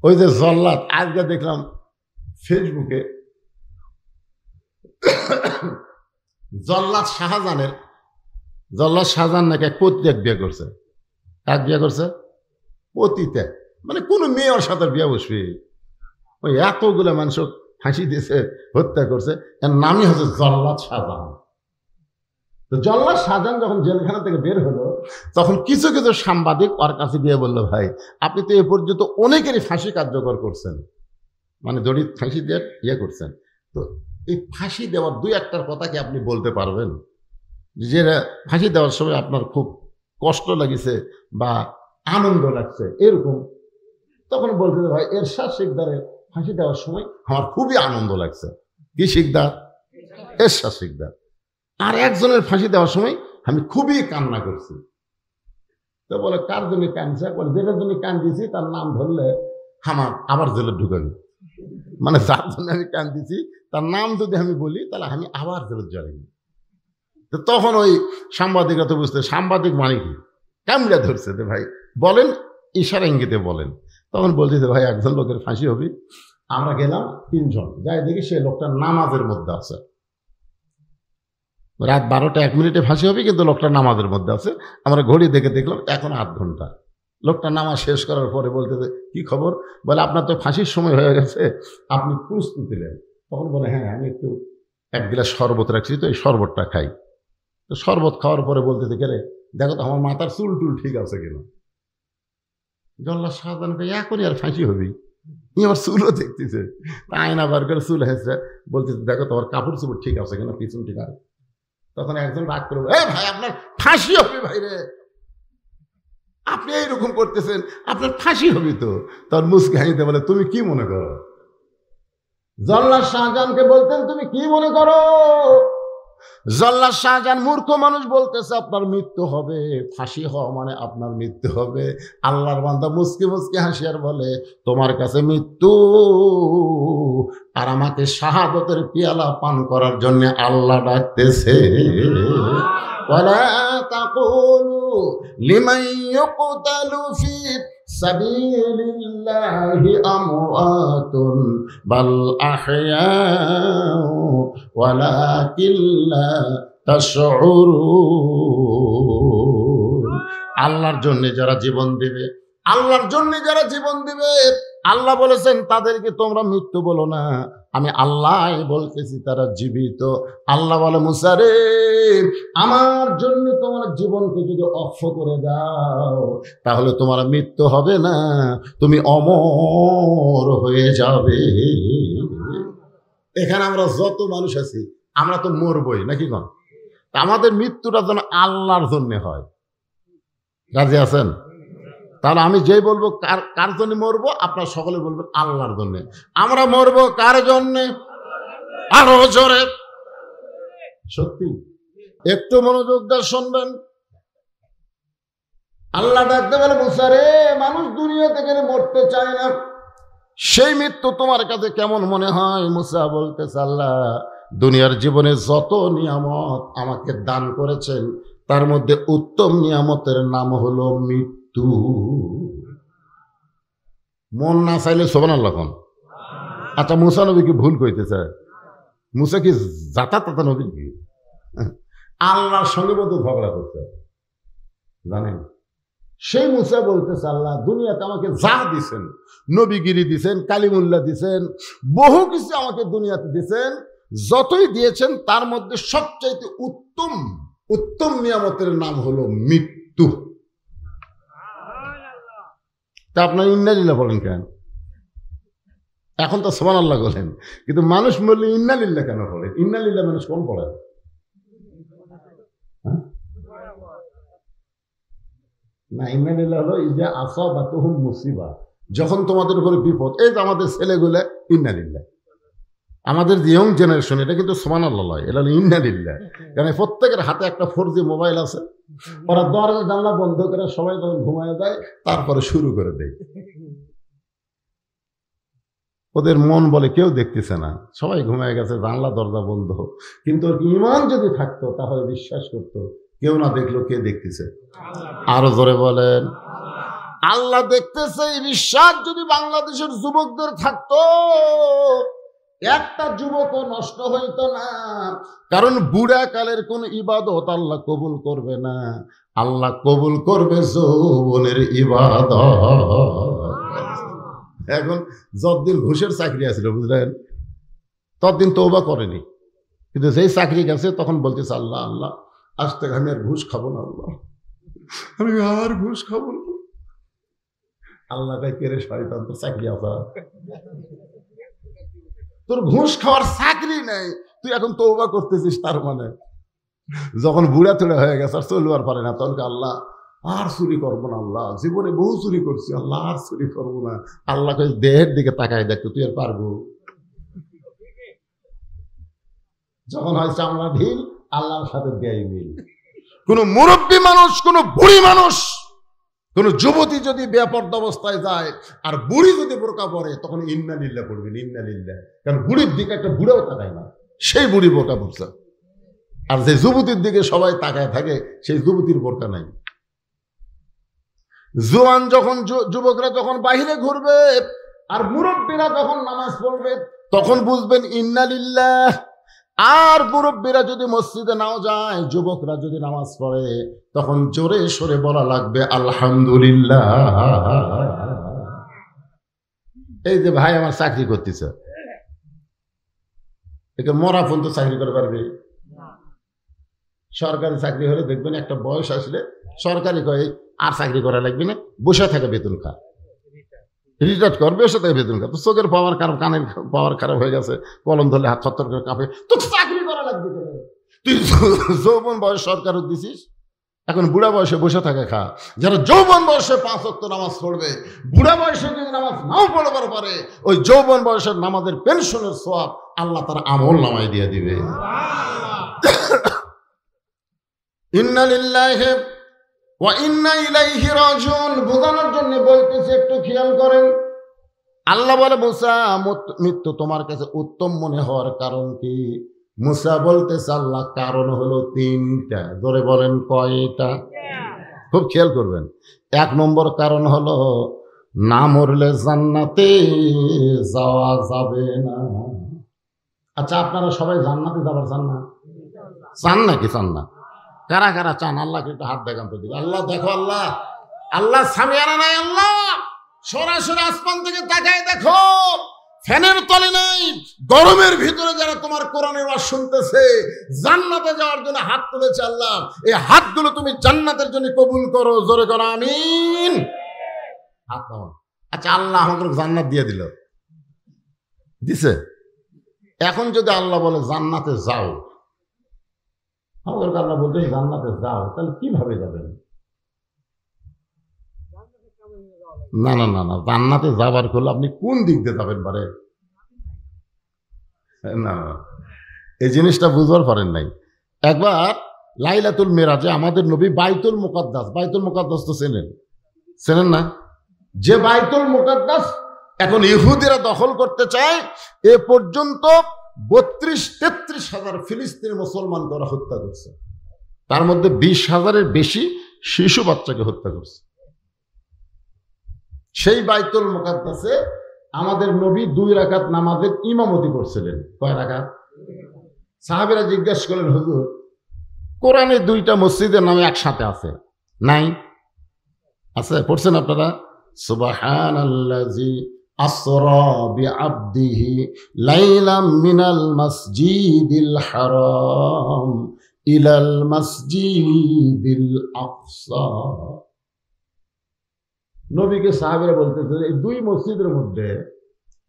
ওই যে জল্লাদ, আজকে দেখলাম ফেসবুকে জল্লাদ শাহজাহান নাকি এক পতিতে বিয়ে করছে। এক বিয়ে করছে পতিতে, মানে কোন মেয়ের সাথে বিয়ে বসবে? ওই এতগুলো মানুষ ফাঁসি দিয়েছে, হত্যা করছে, এর নামই হচ্ছে জল্লাদ শাহজাহান। তো জল্লাদ শাহজাহান যখন জেলখানা থেকে বের হলো, তখন কিছু কিছু সাংবাদিক ওর কাছে গিয়ে বললো, ভাই আপনি তো এ পর্যন্ত অনেকেরই ফাঁসি কার্যকর করছেন, মানে দড়ি ফাঁসি দিয়ে ইয়ে করছেন, তো এই ফাঁসি দেওয়ার দুই একটার কথা কি আপনি বলতে পারবেন? যে ফাঁসি দেওয়ার সময় আপনার খুব কষ্ট লাগিছে বা আনন্দ লাগছে এরকম। তখন বলতে, ভাই এরশাদ শিকদারের ফাঁসি দেওয়ার সময় আমার খুবই আনন্দ লাগছে। কি শিকদার? এরশাদ শিকদার। আর একজনের ফাঁসি দেওয়ার সময় আমি খুবই কান্না করছি। তো বলে, কার জন্য কাঁদছে? বলে, যেটার জন্য কান্দিছি তার নাম ধরলে আমার আবার জেলে ঢুকাবি। মানে যার জন্য আমি কান্দিছি তার নাম যদি আমি বলি তাহলে আমি আবার জেলে যাবি। তো তখন ওই সাংবাদিকরা তো বুঝতে, সাংবাদিক মানে কি, কামড়া ধরছে যে ভাই বলেন, ইশারা ইঙ্গিতে বলেন। তখন বলছে যে ভাই একজন লোকের ফাঁসি হবে। আমরা গেলাম 3 জন, যাই দেখি সে লোকটা নামাজের মধ্যে আছে। রাত 12টা 1 মিনিটে ফাঁসি হবে, কিন্তু লোকটা নামাজের মধ্যে আছে। আমরা ঘড়ি দেখে দেখলাম এখন 8 ঘন্টা। লোকটা নামাজ শেষ করার পরে বলতেছে, কি খবর? বলে, আপনার তো ফাঁসির সময় হয়ে গেছে, আপনি প্রস্তুতি নেন। তখন বলে, হ্যাঁ আমি একটু 1 গ্লাস শরবত রাখছি, তো এই শরবতটা খাই। তো শরবত খাওয়ার পরে বলতেছে, কে রে, দেখো তো আমার মাথার চুল টুল ঠিক আছে কিনা। জল্লাদ শাহজাহানকে এখনই আর ফাঁসি হবি, আমার চুলও দেখতেছে, আয়না বার করে চুল হেসে বলতেছে, দেখো তোমার কাপড় চুপড় ঠিক আছে কিনা, পিছন ঠিক আছে। তখন একজন রাগ করে, ভাই আপনার ফাঁসি হবে ভাই রে, আপনি এইরকম করতেছেন, আপনার ফাঁসি হবে। তো তোর মুসকে হাসিতে বলে, তুমি কি মনে করো? জল্লাদ শাহজাহানকে বলতেন, তুমি কি মনে করো? জল্লাদ শাহজাহান মূর্খ মানুষ বলতেছে, আপনার মৃত্যু হবে, ফাঁসি হওয়া মানে আপনার মৃত্যু হবে। আল্লাহর বান্দা মুসকি মুসকি হাসিয়ার বলে, তোমার কাছে মৃত্যু আর আমাকে শাহাদতের পিয়ালা পান করার জন্য আল্লাহ ডাকতেছে। ওয়ালা তাকুলু লিমান ইউকতালু ফি সাবিলিল্লাহি আমওয়াতুন বাল আহয়াউ ওয়ালাকিন লা তাশউরুন। আল্লাহর জন্য যারা জীবন দিবে, আল্লাহর জন্য যারা জীবন দিবে, আল্লাহ বলেছেন তাদেরকে তোমরা মৃত্যু বলো না, আমি আল্লাহ বলতেছি তারা জীবিত। আল্লাহ বলে, মুসা রে, আমার জন্য তোমার জীবনকে যদি অক্ষ করে দাও তাহলে তোমার মৃত্যু হবে না, তুমি অমর হয়ে যাবে। এখানে আমরা যত মানুষ আছি আমরা তো মরবই নাকি কোন? আমাদের মৃত্যুটা যেন আল্লাহর জন্য হয়। রাজি আছেন? তাহলে আমি যেই বলবো কার জন্য মরবো, আপনারা সকলে বলবেন আল্লাহর জন্য। আমরা মরবো কার জন্য? আরো জোরে সত্যি একটু মনোযোগ দিয়ে শুনবেন। আল্লাহ ডাকতে বলে, মুসা রে, মানুষ দুনিয়াতে গেলে মরতে চায় না, সেই মৃত্যু তোমার কাছে কেমন মনে হয়? মুসা বলতেছে, আল্লাহ দুনিয়ার জীবনে যত নিয়ামত আমাকে দান করেছেন তার মধ্যে উত্তম নিয়ামতের নাম হলো মৃত্যু। মন না চাইলে সুবহানাল্লাহ কোন? আচ্ছা, মুসা নবী কি ভুল কইতেছে? মুসা কি জাতা তাতা নবী কি? আল্লাহর সঙ্গে বলতে ঝগড়া করছে, জানেন? সেই মুসা বলতেছে, আল্লাহ দুনিয়াতে আমাকে যা দিছেন, নবীগিরি দিছেন, কালিমুল্লাহ দিছেন, বহু কিছু আমাকে দুনিয়াতে দিছেন, যতই দিয়েছেন তার মধ্যে সবচাইতে উত্তম নিয়ামতের নাম হলো মৃত্যু। তা আপনার ইন্নালিল্লাহ বলেন কেন? এখন তো সুবহানাল্লাহ বলেন, কিন্তু মানুষ বললে ইন্নালিল্লাহ কেন বলেন? ইন্নালিল্লাহ মানুষ কোন পড়ে? না, ইন্নালিল্লাহ হলো ইজা আসাবাতুহুম মুসিবা, যখন তোমাদের উপরে বিপদ। এই যে আমাদের ছেলেগুলো ইন্নালিল্লাহ, আমাদের ইয়ং জেনারেশন, এটা কিন্তু সুবহানাল্লাহ নয়, এটা হলো ইন্নালিল্লাহ। কারণ প্রত্যেকের হাতে একটা 4G মোবাইল আছে, ওরা দরজা জানলা বন্ধ করে সবাই যখন ঘুমায় যায় তারপরে শুরু করে দেয়। ওদের মন বলে কেউ দেখতেছে না, সবাই ঘুমায় গেছে, জানলা দরজা বন্ধ। কিন্তু ওর ঈমান যদি থাকতো তাহলে বিশ্বাস করতো কেউ না দেখলো কে দেখতেছে। আরো জোরে বলেন। আল্লাহ দেখতেছে এই বিশ্বাস যদি বাংলাদেশের যুবকদের থাকতো, একটা যুবকও নষ্ট হইতো না। কারণ বুড়া কালের কোন ইবাদত আল্লাহ কবুল করবে না, আল্লাহ কবুল করবে যৌবনের ইবাদত। এখন যতদিন ঘুষের চাকরি আছিল বুঝলেন, ততদিন তওবা করেনি, কিন্তু যেই চাকরি গেছে তখন বলতেছে আল্লাহ আল্লাহ আজ থেকে আমি আর ঘুষ খাবো না, আল্লাহ আমি আর ঘুষ খাবো না। আল্লাহ তাই কেড়ে শয়তান, তোর চাকরি আসা, তোর ঘুষ খাওয়ার চাকরি নেই, তুই এখন তওবা করতেছিস, তার মানে যখন বুড়া তুড়া হয়ে গেছে আর চলবার পারে না, তখন আল্লাহ আর চুরি করবো না, আল্লাহ জীবনে বহু চুরি করছি, আল্লাহ আর চুরি করবো না। আল্লাহ দেহের দিকে তাকায় দেখতো, তুই আর পারবো? যখন হয় চামড়া ঢিল, আল্লাহর সাথে দেয় মিল। কোন মুরব্বী মানুষ, কোন বুড়ি মানুষ, কোন যুবতী যদি বেপর্দা অবস্থায় যায় আর বুড়ি যদি বোরকা পরে, তখন ইন্না লিল্লাহ পড়বেন, ইন্না লিল্লাহ। কারণ বুড়ির দিকে একটা বুড়াও তাকায় না, সেই বুড়ি বোরকা পড়ছে। আর যে যুবতীর দিকে সবাই তাকায় থাকে, সেই যুবতীর বোরকা নাই। জোয়ান যখন যুবকরা যখন বাহিরে ঘুরবে আর মুরব্বীরা যখন নামাজ পড়বে, তখন বুঝবেন ইন্না লিল্লাহ। আর মুরব্বীরা যদি মসজিদে নাও যায়, যুবকরা যদি নামাজ পড়ে, তখন জোরে সরে বলা লাগবে আলহামদুলিল্লাহ। এই যে ভাই আমার চাকরি করতেছে, একে মরা পর্যন্ত চাকরি করে পারবে? সরকারি চাকরি হলে দেখবেন একটা বয়স আসলে সরকারি কয়ে আর চাকরি করা লাগবে না, বসে থাকে বেতন খা, রিটায়ার করবে, বসে থাকে বেতন খা। তো চোখের পাওয়ার খারাপ, কানের পাওয়ার খারাপ হয়ে গেছে, কলম ধরলে হাত থরথর করে কাঁপে, তো চাকরি করা লাগবে। তুই যৌবন বয়স সরকার দিছিস, এখন বুড়া বয়সে বসে থাকে খা। যারা যৌবন বয়সে 5 ওয়াক্ত নামাজ পড়বে, বুড়া বয়সে যদি নামাজ নাও পড়বার পারে, ওই যৌবন বয়সের নামাজের পেনশনের সওয়াব আল্লাহ তার আমল নামায় দিয়ে দিবে। ইন্না লিল্লাহি ওয়া ইন্না ইলাইহি রাজিউন বোঝানোর জন্য বলতেছে, একটু খেয়াল করেন। আল্লাহ বলে, মুসা মৃত্যু তোমার কাছে উত্তম মনে হওয়ার কারণ কি? মুসা বলতেছে, আল্লাহ কারণ হলো 3টা। ধরে বলেন কয়টা? খুব খেয়াল করবেন। 1 নম্বর কারণ হলো না মরলে জান্নাতে যাওয়া যাবে না। আচ্ছা, আপনারা সবাই জান্নাতে যাবার চান না? চান নাকি চান না? কারা কারা চান? আল্লাহকে একটু হাত দেখান তো দিকে। আল্লাহ দেখো, আল্লাহ আল্লাহ সামিয়ানা নাই, আল্লাহ সরাসরি আসমান থেকে তাকায় দেখো, ফ্যানের তলে নাই, গরমের ভিতরে যারা তোমার কোরআনের ওয়াজ শুনতেছে, জান্নাতে যাওয়ার জন্য হাত তুলেছে, আল্লাহ এই হাতগুলো তুমি জান্নাতের জন্য কবুল করো, জোরে করো আমিন। হাত নাও। আচ্ছা, আল্লাহ আমাদের জান্নাত দিয়ে দিল, দিছে। এখন যদি আল্লাহ বলে জান্নাতে যাও, আমাদের আল্লাহ বলতে জান্নাতে যাও, তাহলে কিভাবে যাবেন? না না না না, জান্নাতে যাবার করলে আপনি কোন দিক দিয়ে যাবেন পারে? না, এই জিনিসটা বুঝবার পারেন নাই। একবার লাইলাতুল মেরাজে আমাদের নবী বাইতুল মুকাদ্দাস, বাইতুল মুকাদ্দাস তো চেনেন না? যে বাইতুল মুকাদ্দাস এখন ইহুদিরা দখল করতে চায়, এ পর্যন্ত 32-33 হাজার ফিলিস্তিনি মুসলমানকে ওরা হত্যা করছে, তার মধ্যে 20,000-এর বেশি শিশু বাচ্চাকে হত্যা করছে। সেই বাইতুল মুকাদ্দাসে আমাদের নবী 2 রাকাত নামাজের ইমামতি করছিলেন। কয় রাকাত? সাহাবীরা জিজ্ঞেস করলেন, হুজুর কোরআনে 2টা মসজিদের নামে একসাথে আছে? নাই। আছে, পড়ছেন আপনারা? সুবহানাল্লাযী আসরা বিআবদিহি লাইলাম মিনাল মাসজিদিল হারাম ইলাল মাসজিদিল আকসা। নবীকে সাহাবীরা বলতেছে, এই 2 মসজিদের মধ্যে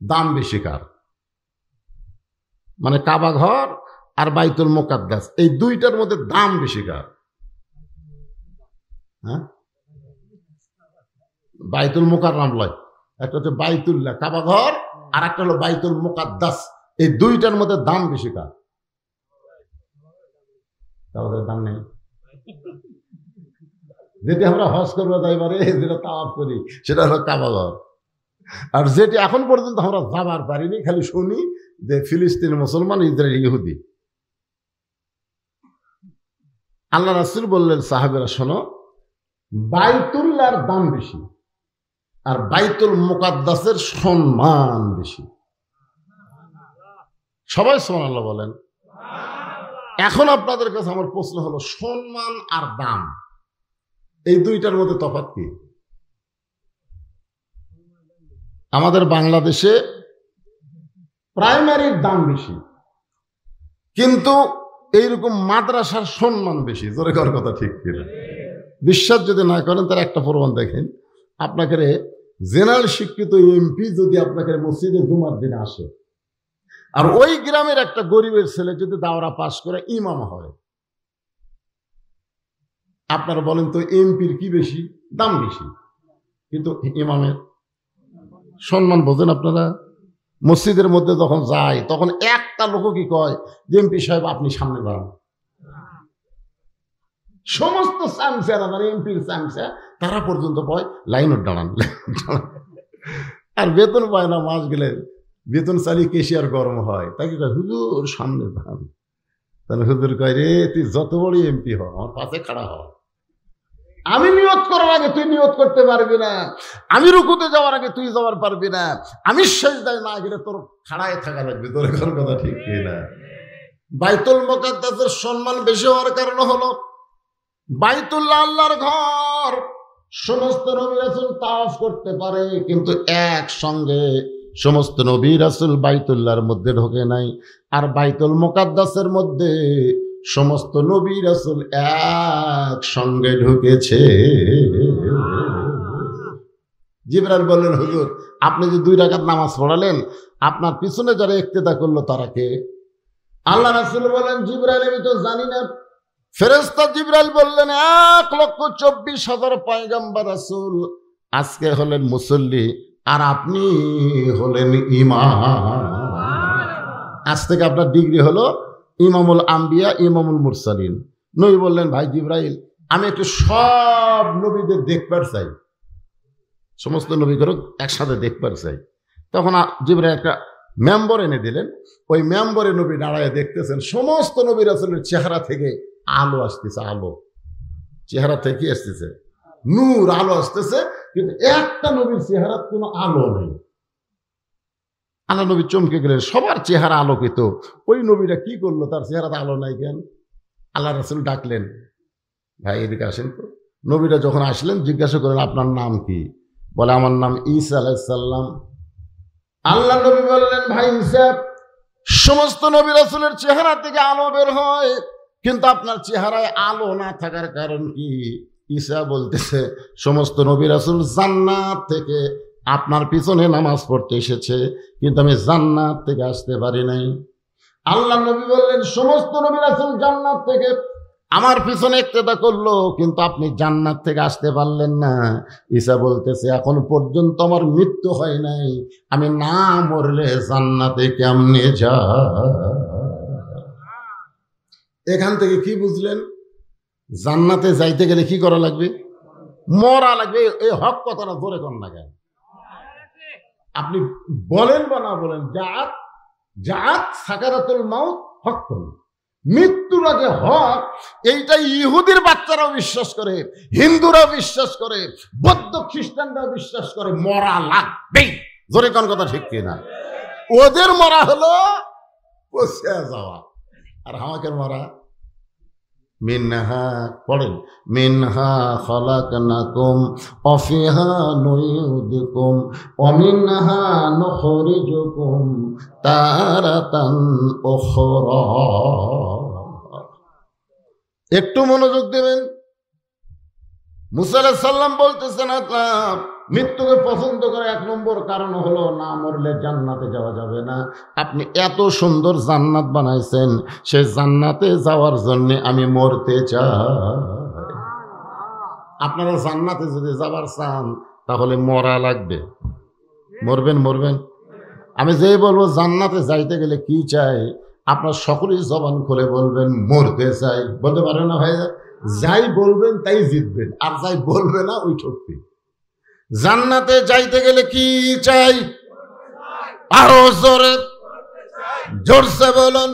দাম বেশি কার? মানে কাবা ঘর আর বাইতুল মুকাদ্দাস, এই 2টার মধ্যে দাম বেশি কার? হ্যাঁ, বাইতুল মুকাররম লয়, একটা হচ্ছে বাইতুল্লাহ কাবা ঘর, আর একটা হলো বাইতুল মুকাদ্দাস। এই 2টার মধ্যে দাম বেশি কার? কাবাদের দাম নেই। যেটি আমরা হজ করবো যাইবারে, যেটা তাওয়াফ করি, সেটা হলো কাবা ঘর। আর যেটি এখন পর্যন্ত আমরা যাবার পারিনি, খালি শুনি যে ফিলিস্তিন মুসলমান, ইসরায়েল ইহুদি। আল্লাহ রাসূল বললেন, সাহাবীরা শোনো, বাইতুল্লাহর দাম বেশি, আর বাইতুল মুকাদ্দাসের সম্মান বেশি। সবাই সুবহানাল্লাহ বলেন। এখন আপনাদের কাছে আমার প্রশ্ন হলো, সম্মান আর দাম এই দুইটার মধ্যে তফাৎ কি? আমাদের বাংলাদেশে প্রাইমারির দাম বেশি, কিন্তু এইরকম মাদ্রাসার সম্মান বেশি। জোরে করার কথা ঠিক কিনা? বিশ্বাস যদি না করেন তার একটা প্রমাণ দেখেন। আপনাকে জেনারেল শিক্ষিত এমপি যদি আপনাকে মসজিদে জুমার দিনে আসে, আর ওই গ্রামের একটা গরিবের ছেলে যদি দাওরা পাস করে ইমাম হয়, আপনারা বলেন তো এমপির কি বেশি? দাম বেশি, কিন্তু ইমামের সম্মান বোঝেন আপনারা? মসজিদের মধ্যে যখন যায় তখন একটা লোক কি কয় যে এমপি সাহেব আপনি সামনে দাঁড়ান। সমস্ত চামচারা মানে এমপির চামচা তারা পর্যন্ত কয় লাইনে দাঁড়ান। আর বেতন পায় না, মাস গেলে বেতন চালিয়ে কেশিয়ার গরম হয়, তাকে কয় হুজুর সামনে দাঁড়ান। তাহলে হুজুর কয় রে তুই যত বড় এমপি হ, আমার পাশে খাড়া হ। আমি নিয়ত করার আগে তুই নিয়ত করতে পারবি না, আমি রুকুতে যাওয়ার আগে তুই যাওয়ার পারবি না, আমি সিজদায় না গেলে তোর খাড়ায় থাকা লাগবে। তোর এখন কথা ঠিক না? বাইতুল মুকাদ্দাসের সম্মান বেশি হওয়ার কারণ হলো বাইতুল্লাহ আল্লাহর ঘর। সমস্ত নবী রাসূল তাওয়াফ করতে পারে, কিন্তু একসঙ্গে সমস্ত নবী রাসূল বাইতুল্লাহর মধ্যে ঢোকে নাই। আর বাইতুল মুকাদ্দাসের মধ্যে সমস্ত নবী রাসূল একসঙ্গে ঢুকেছে। জিবরাইল বললেন হুজুর আপনি যে 2 রাকাত নামাজ পড়ালেন, আপনার পিছনে যারা ইক্তেদা করলো তারা কে? আল্লাহ রাসূল বলেন জিবরাইল আমি তো জানি না। ফেরেশতা জিবরাইল বললেন 1,24,000 পয়গম্বর রাসূল আজকে হলেন মুসল্লি, আর আপনি হলেন ইমাম। আজ থেকে আপনার ডিগ্রি হলো ইমামুল আম্বিয়া, ইমামুল মুরসালিন। নবী বললেন ভাই জিবরাইল আমি একটু সব নবীদের দেখবার চাই, সমস্ত নবীদেরও একসাথে দেখবার চাই। তখন জিবরাইল একটা মেম্বর এনে দিলেন। ওই মেম্বরে নবী দাঁড়ায় দেখতেছেন সমস্ত নবী রাসূলের চেহারা থেকে আলো আসতেছে। আলো চেহারা থেকে আসতেছে, নূর আলো আসতেছে, কিন্তু একটা নবীর চেহারা কোনো আলো নেই। আল্লাহ নবী চমকে গেলেন, সবার চেহারা আলোকিত, ওই নবীরা কি করলো তার চেহারাতে আলো নাই কেন? আল্লাহ রাসূল ডাকলেন ভাই এদিকে আসেন তো। নবীরা যখন আসলেন জিজ্ঞাসা করলেন আপনার নাম কি? বলে আমার নাম ঈসা আলাইহিস সালাম। আল্লাহ নবী বললেন ভাই ঈসা সমস্ত নবী রাসূলের চেহারা থেকে আলো বের হয়, কিন্তু আপনার চেহারায় আলো না থাকার কারণ কি? ঈসা বলতেছে সমস্ত নবী রাসূল জান্নাত থেকে আপনার পিছনে নামাজ পড়তে এসেছে, কিন্তু আমি জান্নাত থেকে আসতে পারি নাই। আল্লাহ নবী বললেন সমস্ত নবী রাসূল জান্নাত থেকে আমার পিছনে ইক্তেদা করলো, কিন্তু আপনি জান্নাত থেকে আসতে পারলেন না। ঈসা বলতেছে এখন পর্যন্ত আমার মৃত্যু হয় নাই, আমি না মরলে জান্নাতে কেমনে যা। এখান থেকে কি বুঝলেন? জান্নাতে যাইতে গেলে কি করা লাগবে? মরা লাগবে। এই হক কথাটা ধরে কোন না কেন? আপনি বলেন বা না বলেন, জাত জাত সাকারাতুল মাউত হক, মৃত্যুর আগে হক। এইটা ইহুদির বাচ্চারাও বিশ্বাস করে, হিন্দুরাও বিশ্বাস করে, বৌদ্ধ খ্রিস্টানরাও বিশ্বাস করে, মরা লাগবেই। জোরে কোন কথা ঠিক কিনা? ওদের মরা হলো পচে যাওয়া, আর আমাকে মরা মিনহা পড়েন মিনহা খালাকনাকুম ওয়া ফিহা নুইদুকুম ওয়া মিনহা নুখরিজুকুম তারাতান উখরা। একটু মনোযোগ দেবেন। মুসা আলাইহিস সালাম বলতেছেন মৃত্যুকে পছন্দ করে 1 নম্বর কারণ হলো না মরলে জান্নাতে যাওয়া যাবে না। আপনি এত সুন্দর জান্নাত বানাইছেন, সেই জান্নাতে যাওয়ার জন্য আমি মরতে চাই। আপনারা জান্নাতে যদি যাবার চান তাহলে মরা লাগবে। মরবেন মরবেন। আমি যেই বলবো জান্নাতে যাইতে গেলে কি চাই, আপনার সকলেই জবান খুলে বলবেন মরতে চাই। বলতে পারেন না ভাই? যাই বলবেন তাই জিতবেন, আর যাই বলবে না ওই ঠকবে। জান্নাতে যাইতে গেলে কি চাই? আরো জোরে জোরসে বলুন।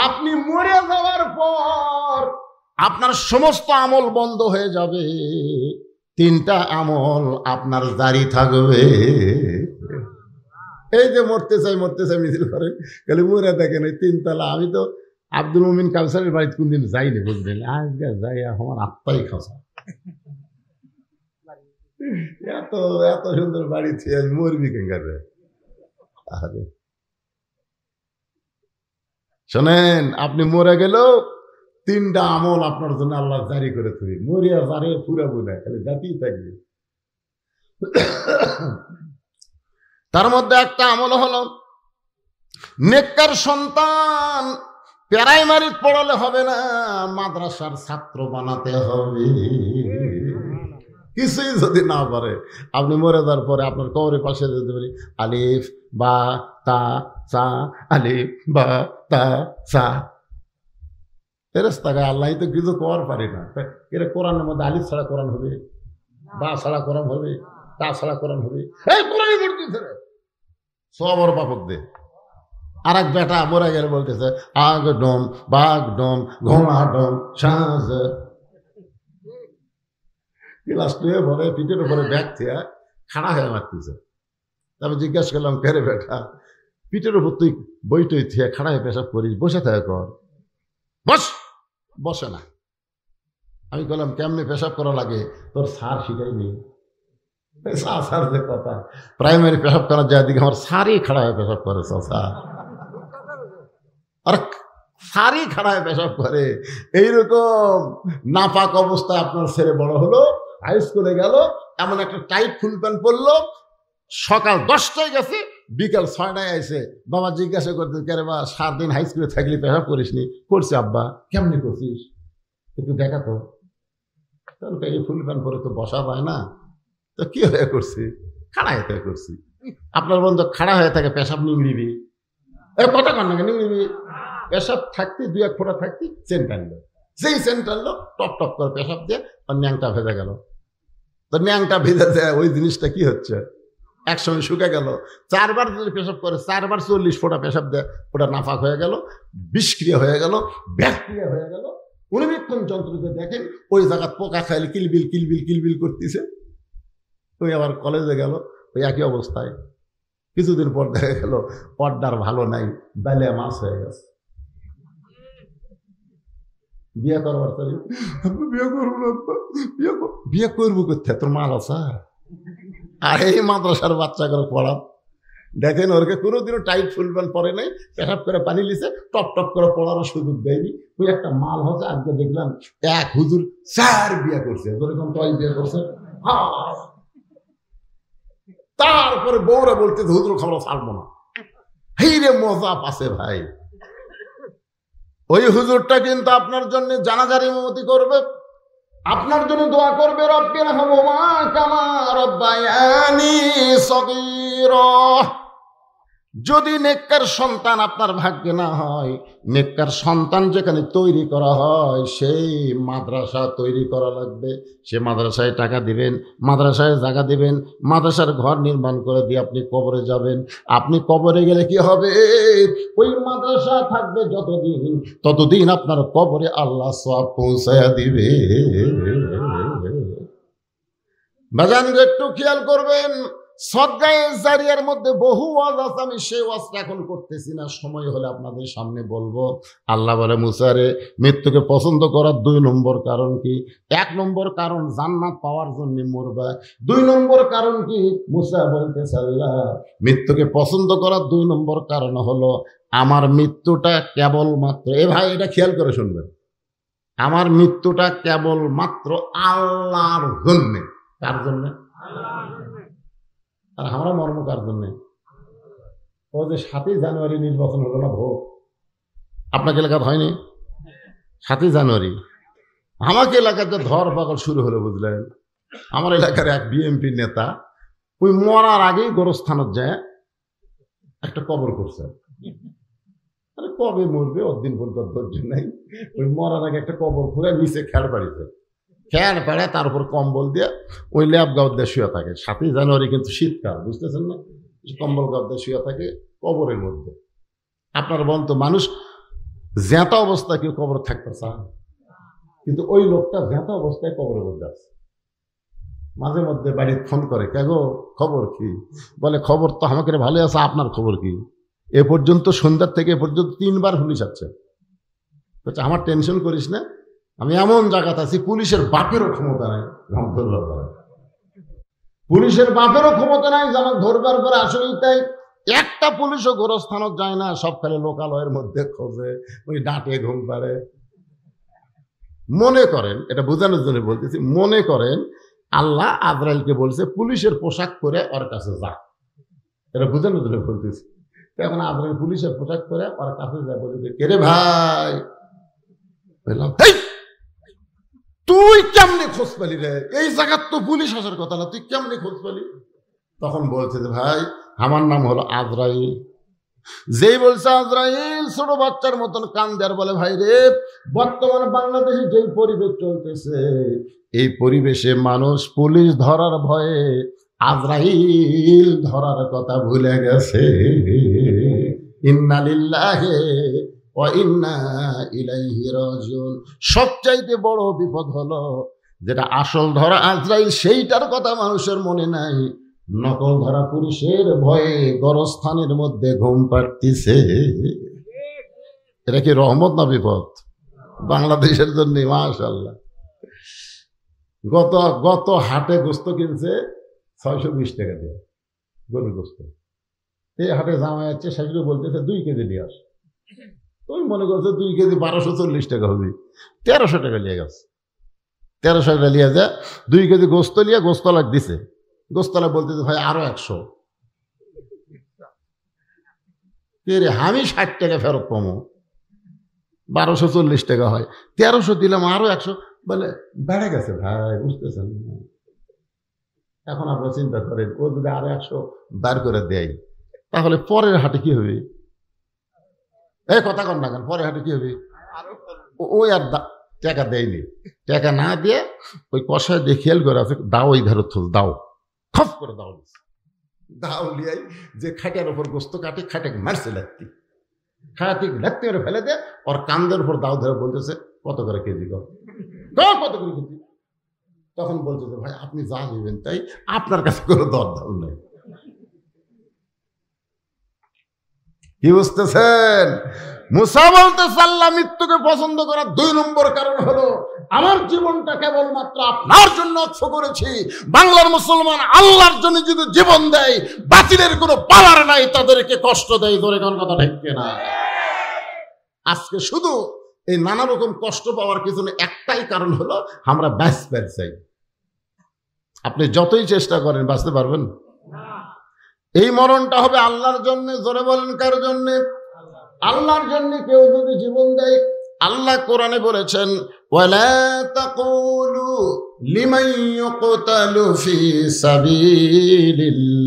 আপনি মরে যাওয়ার পর আপনার সমস্ত আমল বন্ধ হয়ে যাবে, তিনটা আমল আপনার জারি থাকবে। এই যে মরতে চাই মিছিল করেন, খালি মরে দেখেন ওই তিনতলা। আমি তো আব্দুল মুমিন কাউসারের বাড়িতে কোনদিন যাইনি, বুঝলেন, আজকে যাই আমার আত্মাই খাসা। এত এত সুন্দর বাড়ি ছিল, মরবি কেঙ্গারে। শোনেন, আপনি মরে গেলেও তিনটা আমল আপনার জন্য আল্লাহ জারি করে তুই মরিয়া জারে পুরাবো না, খালি জাতিই থাকবে। তার মধ্যে একটা আমল হলো নেককার সন্তান। প্রাইমারি পড়ালে হবে না, মাদ্রাসার ছাত্র বানাতে হবে। কিছুই যদি না পারে, আপনি মরে যাওয়ার পরে আপনার কবরের পাশে যেতে পারি আলিফ বা তা সা, আলিফ বা তা সা। ফেরেশতা গায়ে আল্লাহ তো কিছু করার পারি না। এরা কোরআনের মধ্যে আলিফ ছাড়া কোরআন হবে, বা ছাড়া কোরআন হবে, তা ছাড়া কোরআন হবে। এই কোরআনই পড়তেছে সবর পাপক দে। আর এক বেটা মরে গেলে বলতেছে আগ ডোম বাঘ ডোম ঘোড়া ডোম সাজ। ক্লাস টুয়ে পরে পিঠের উপরে ব্যাগ থেকে খাড়া হয়ে মারতেছে। তারপর জিজ্ঞাসা করলাম, কেরে বেটা, পিঠের উপর তুই বইটই থেকে খাড়া হয়ে পেশাব করিস, বসে থাকে কর। বস, বসে না। আমি বললাম, কেমনে পেশাব করা লাগে তোর স্যার শিখাইনি? স্যার যে কথা, প্রাইমারি পেশাব করার যায় দিকে আমার স্যারই খাড়া হয়ে পেশাব করে। আর স্যারই খাড়া হয়ে পেশাব করে। এইরকম নাপাক অবস্থায় আপনার ছেলে বড় হলো, হাই স্কুলে গেল, এমন একটা টাইট ফুল প্যান্ট পরলো, সকাল 10টায় গেছে, বিকাল 6টায় আইসে। বাবা জিজ্ঞাসা করতে, কেরে বা 7 দিন হাই স্কুলে থাকলে পেশাব করিস নি? করছি আব্বা। কেমনি করছিস একটু দেখা তো। এই ফুল প্যান্ট পরে তো বসা যায় না, তো কি হয়ে করছি? খাড়া হয়ে করছি। আপনার বন্ধু খাড়া হয়ে থাকে, পেশাব নিংড়িবি, কথা কর নাকি নিংড়িবি? পেশাব থাকতে 2-1 ফোঁটা থাকতে চেন টানলো, যেই চেন টানলো টপ টপ করে পেশাব দিয়ে আর ন্যাংটা ভেজে গেল। তো ন্যাংটা ভেজে যায়, ওই জিনিসটা কি হচ্ছে, একসঙ্গে শুকে গেল। 4 বার যদি পেশাব করে, 4 বার 40 ফোঁটা পেশাব দেয়, ওটা নাফাক হয়ে গেল, বিষক্রিয়া হয়ে গেল, ব্যাকটেরিয়া হয়ে গেল। অনুবীক্ষণ যন্ত্রতে দেখেন ওই জায়গা পোকা খাইলে কিলবিল কিলবিল কিলবিল করতেছে। ওই আবার কলেজে গেল, ওই একই অবস্থায়। কিছুদিন পর দেখা গেল পর্দার ভালো নাই, বেলে মাছ হয়ে গেছে। বিয়ে করবার চলি, বিয়ে করবো না, বিয়ে করবো করতে তোর মাল আছে। আর এই মাদ্রাসার বাচ্চাগুলো পড়ান, দেখেন ওরকে কোনোদিনও টাইট ফুল প্যান্ট পরে নাই, পেশাব করে পানি লিছে, টপ টপ করে পড়ারও সুযোগ দেয়নি। ওই একটা মাল হচ্ছে। আজকে দেখলাম এক হুজুর 4 বিয়ে করছে, যেরকম তয় বিয়ে করছে। তারপরে বউরা বলতে হুজুর খাবার ছাড়বো না। এই রে মজা পাশে ভাই। ওই হুজুরটা কিন্তু আপনার জন্য জানাজার ইমামতি করবে, আপনার জন্য দোয়া করবে, রব্বি রহমহুমা কামা রব্বায়ানি সগীরা। যদি নেককার সন্তান আপনার ভাগ্যে না হয়, নেককার সন্তান যেখানে তৈরি করা হয় সেই মাদ্রাসা তৈরি করা লাগবে। সে মাদ্রাসায় টাকা দিবেন, মাদ্রাসায় জায়গা দিবেন, মাদ্রাসার ঘর নির্মাণ করে দিয়ে আপনি কবরে যাবেন। আপনি কবরে গেলে কি হবে? ওই মাদ্রাসা থাকবে যতদিন, ততদিন আপনার কবরে আল্লাহ সওয়াব পৌঁছায়া দিবে। বাজান একটু খেয়াল করবেন, সদকায়ে জারিয়ার মধ্যে বহু ওয়াজ আছে, আমি সেই ওয়াজটা এখন করতেছি না, সময় হলে আপনাদের সামনে বলবো। আল্লাহ বলে, মুসারে মৃত্যুকে পছন্দ করার 2 নম্বর কারণ কি? 1 নম্বর কারণ জান্নাত পাওয়ার জন্য মরবা। 2 নম্বর কারণ কি? মুসা বলতেছে, আল্লাহ মৃত্যুকে পছন্দ করার 2 নম্বর কারণ হলো আমার মৃত্যুটা কেবলমাত্র, এ ভাই এটা খেয়াল করে শুনবেন, আমার মৃত্যুটা কেবলমাত্র আল্লাহর জন্যে। কার জন্যে? আর আমরা মর্ম কার জন্যে? ও যে 7ই জানুয়ারি নির্বাচন হলো না, ভোট আপনাকে এলাকাতে হয়নি? 7ই জানুয়ারি আমাকে এলাকাতে ধর পাগল শুরু হলো, বুঝলেন। আমার এলাকার এক বিএমপি নেতা ওই মরার আগেই গোরস্থানত যায় একটা কবর করছে। আরে কবে মরবে, ওর দিন পর্যন্ত ধৈর্য নাই। ওই মরার আগে একটা কবর খুলে নিচে খেয়াল বাড়িতে, খেয়াল পাড়ে, তার উপর কম্বল দিয়ে ওই ল্যাব গাঁও দিয়ে শুয়ে থাকে। 7ই জানুয়ারি কিন্তু শীতকাল, বুঝতেছেন না? কম্বল গাঁও দিয়ে শুয়ে থাকে কবরের মধ্যে। আপনার বন্ধু মানুষ জ্যাঁতা অবস্থায় কেউ কবর থাকতে চান, কিন্তু ওই লোকটা জ্যাঁতা অবস্থায় কবরের মধ্যে আছে। মাঝে মধ্যে বাড়ি ফোন করে, কেগো খবর কি? বলে খবর তো আমাকে ভালো আছে, আপনার খবর কি? এ পর্যন্ত সন্ধ্যার থেকে এ পর্যন্ত 3 বার পুলিশ আসছে। বলছে আমার টেনশন করিস না, আমি এমন জায়গাতে আছি পুলিশের বাপেরও ক্ষমতা নাই আমাকে ধরবার পরে। পুলিশের বাপেরও ক্ষমতা নাই যে আমাকে ধরবার পরে। আসলেই তাই, একটা পুলিশও গোরস্থানত যায় না, সব খালি লোকালয়ের মধ্যে খোঁজে, ওই ডাঁটে ঘুম পাড়ে। মনে করেন, এটা বোঝানোর জন্য বলতেছি, মনে করেন আল্লাহ আজরাইলকে বলছে পুলিশের পোশাক পরে ওর কাছে যা, এটা বোঝানোর জন্য বলতেছি। এখন আজরাইল পুলিশের পোশাক পরে ওর কাছে যায়, বলতেছে কে রে ভাই? বললাম তুই কেমনে খোঁজ পেলি রে? এই জায়গার তো পুলিশ আসার কথা না, তুই কেমনে খোঁজ পেলি? তখন বলছে যে ভাই আমার নাম হলো আজরাইল। যেই বলছে আজরাইল, ছোট বাচ্চার মতন কান দেয়ার বলে ভাই রে, বর্তমানে বাংলাদেশে যেই পরিবেশ চলতেছে, এই পরিবেশে মানুষ পুলিশ ধরার ভয়ে আজরাইল ধরার কথা ভুলে গেছে। ইন্না লিল্লাহি ওয়া ইন্না ইলাইহি রাজিউন। সবচাইতে বড় বিপদ হলো যেটা আসল ধরা আজরাইল, সেইটার কথা মানুষের মনে নাই, নকল ধরা পুলিশের ভয়ে গরস্থানের মধ্যে ঘুম পাড়তিছে। এটা কি রহমত না বিপদ বাংলাদেশের জন্য? মাশাআল্লাহ। গত হাটে গোস্ত কিনছে 620 টাকা দিয়ে, গরুর গোস্ত। এই হাটে জামা যাচ্ছে, সেগুলো বলতেছে 2 কেজি নিয়ে আস। তুমি মনে করছো 2 কেজি 1240 টাকা হবে, 1300 টাকা নিয়ে গেছে। 1300 টাকা নিয়ে যায়, 2 কেজি গোস্ত নিয়ে গোস্তলা দিছে। গোস্তলা বলতেছে ভাই আরো 100। রে আমি 60 টাকা ফেরত পাবো, 1240 টাকা হয়, 1300 দিলাম আরো 100, বলে বেড়ে গেছে ভাই, বুঝতেছেন? এখন আপনারা চিন্তা করেন, ও যদি আরো 100 বার করে দেয়, তাহলে পরের হাটে কি হবে? এই কথা কন না কেন, পরের হাটে কি হবে? ওই আর টাকা দেয়নি, টাকা না দিয়ে ওই কষায় দিয়ে খেয়াল করে আছে, দাও ওই ধারে দাও, খপ করে দাও, দাও লিয়াই যে খাটের উপর গোস্ত কাটে, খাটাকে মারছে লাগতি, খাটাতে লাগতে করে ফেলে দে, ওর কান্দের উপর দাও ধরে বলতেছে কত করে কেজি কর, কত করে কেজি? তখন বলতেছে ভাই আপনি যা নেবেন তাই, আপনার কাছে কোনো দরদাম নেই। কি বুঝতেছেন? মুসা বলতেছে আল্লাহ মৃত্যুকে পছন্দ করার 2 নম্বর কারণ হলো আমার জীবনটা কেবলমাত্র আপনার জন্য উৎস করেছি। বাংলার মুসলমান আল্লাহর জন্য যদি জীবন দেয়, বাতিলের কোনো পাওয়ার নাই, তাদেরকে কষ্ট দেয়। ধরে কোন কথা ঠিক না? আজকে শুধু এই নানা রকম কষ্ট পাওয়ার পিছনে একটাই কারণ হলো আমরা বাঁচতে চাই। আপনি যতই চেষ্টা করেন বাঁচতে পারবেন? এই মরণটা হবে আল্লাহর জন্য। জোরে বলেন কার জন্য? আল্লাহর জন্য। কেউ যদি জীবন দেয়, আল্লাহ কোরআনে বলেছেন ওয়ালা তাকুলু লিমান ইউকতালু ফি সাবিলিল্লাহি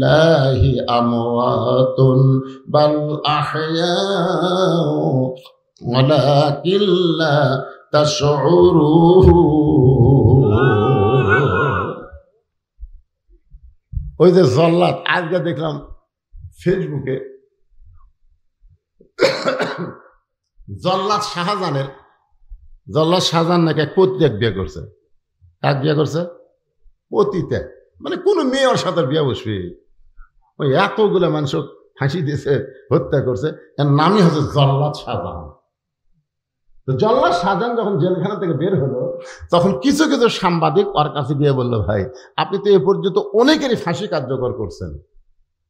আমওয়াতুন বাল আহয়াউ ওয়ালাকিন লা তাশউরুন। ওই যে জল্লাদ, আজকে দেখলাম ফেসবুকে, জল্লাদ শাহজাহান নাকি এক পতিতাকে বিয়ে করছে। এক বিয়ে করছে পতিতা, মানে কোন মেয়ে ওর সাথে বিয়ে বসবে? ওই এতগুলো মানুষ ফাঁসি দিয়েছে, হত্যা করছে, এর নামই হচ্ছে জল্লাদ শাহজাহান। তো জল্লাদ শাহজাহান যখন জেলখানা থেকে বের হলো, তখন কিছু কিছু সাংবাদিক ওর কাছে গিয়ে বললো ভাই আপনি তো এ পর্যন্ত অনেকেরই ফাঁসি কার্যকর করছেন,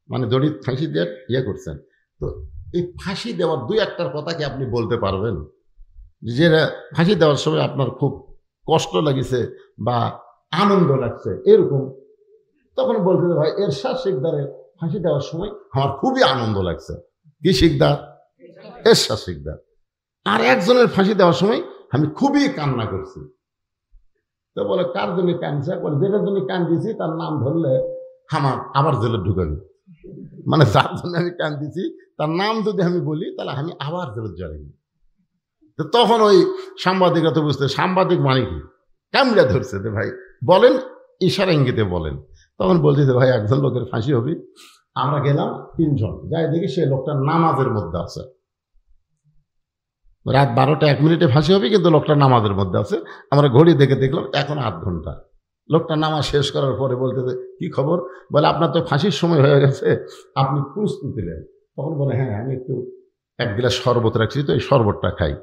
মানে দড়ি ফাঁসি দিয়ে ইয়ে করছেন, তো এই ফাঁসি দেওয়ার 2-1টার কথা কি আপনি বলতে পারবেন, যে ফাঁসি দেওয়ার সময় আপনার খুব কষ্ট লাগিছে বা আনন্দ লাগছে এরকম? তখন বলতে ভাই এরশাদ শিকদারের ফাঁসি দেওয়ার সময় আমার খুবই আনন্দ লাগছে। কি শিকদার? এরশাদ শিকদার। আর একজনের ফাঁসি দেওয়ার সময় আমি খুবই কান্না করছি। তো বলে কার জন্য কাঁদছে? বলে যেটার জন্য কান্দিছি তার নাম ধরলে আমার আবার জেলে ঢুকাবি, মানে যার জন্য আমি কান্দিছি তার নাম যদি আমি বলি তাহলে আমি আবার জেলে যাবি। তো তখন ওই সাংবাদিকরা তো বুঝতে, সাংবাদিক মানে কি, কামড়া ধরছে যে ভাই বলেন, ইশারা ইঙ্গিতে বলেন। তখন বলতেছে ভাই একজন লোকের ফাঁসি হবে। আমরা গেলাম 3 জন, যাই দেখি সে লোকটা নামাজের মধ্যে আছে। রাত 12টা 1 মিনিটে ফাঁসি হবে, কিন্তু লোকটা নামাজের মধ্যে আছে। আমরা ঘড়ি দেখে দেখলাম এখন 8 ঘন্টা। লোকটা নামাজ শেষ করার পরে বলতেছে কি খবর, বলে আপনার তো ফাঁসির সময় হয়ে গেছে, আপনি প্রস্তুতি নেন। তখন বলে হ্যাঁ আমি একটু এক গ্লাস শরবত রাখছি, তো এই শরবতটা খাই।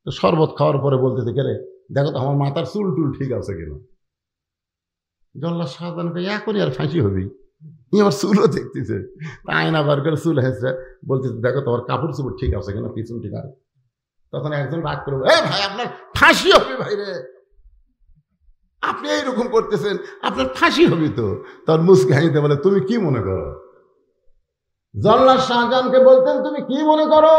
তো শরবত খাওয়ার পরে বলতেছে কে রে, দেখো তো আমার মাথার চুল টুল ঠিক আছে কিনা। জল্লাদ শাহজাহানকে এখনই আর ফাঁসি হবি, আমার চুলও দেখতেছে, আয়না বার করে চুল হেসে বলতেছে দেখো তোমার কাপড় চুপড় ঠিক আছে কিনা, পিছন ঠিক আছে। তখন একজন রাগ করে এ ভাই আপনার ফাঁসি হবে ভাই রে, আপনি এইরকম করতেছেন, আপনার ফাঁসি হবে তো। তখন মুসকে হাসিতে বলে তুমি কি মনে করো? জল্লাদ শাহজাহানকে বলতেন তুমি কি মনে করো?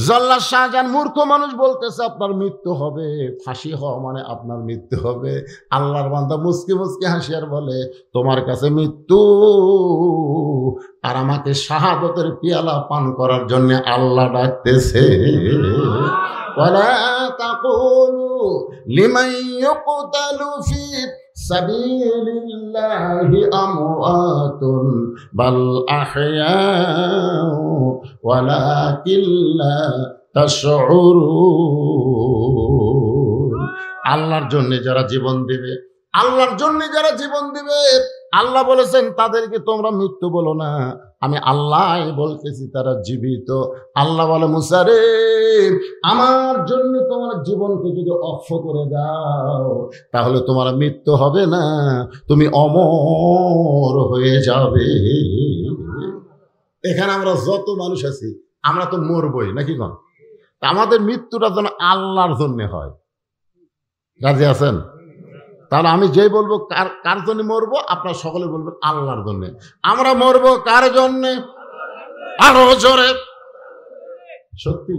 জল্লাদ শাহজাহান মূর্খ মানুষ বলতেছে আপনার মৃত্যু হবে, ফাঁসি হওয়া মানে আপনার মৃত্যু হবে। আল্লাহর বান্দা মুসকি মুসকি হাসিয়ার বলে তোমার কাছে মৃত্যু আর আমাকে শাহাদতের পিয়ালা পান করার জন্য আল্লাহ ডাকতেছে। ওয়ালা তাকুলু লিমান ইউকতালু ফি সাবিলিল্লাহি আমওয়াতুন বাল আহয়াউ ওয়ালাকিন লা তাশউরুন। আল্লাহর জন্য যারা জীবন দিবে, আল্লাহর জন্য যারা জীবন দিবে, আল্লাহ বলেছেন তাদেরকে তোমরা মৃত্যু বলো না, আমি আল্লাহ বলতেছি তারা জীবিত। আল্লাহ বলে মুসা রে, আমার জন্য তোমার জীবনকে যদি অক্ষ করে দাও তাহলে তোমার মৃত্যু হবে না, তুমি অমর হয়ে যাবে। এখানে আমরা যত মানুষ আছি আমরা তো মরবই নাকি কোন, আমাদের মৃত্যুটা যেন আল্লাহর জন্য হয়। রাজি আছেন? তাহলে আমি যেই বলবো কার জন্য মরবো, আপনারা সকলে বলবেন আল্লাহর জন্য। আমরা মরবো কার জন্য? আরো জোরে সত্যি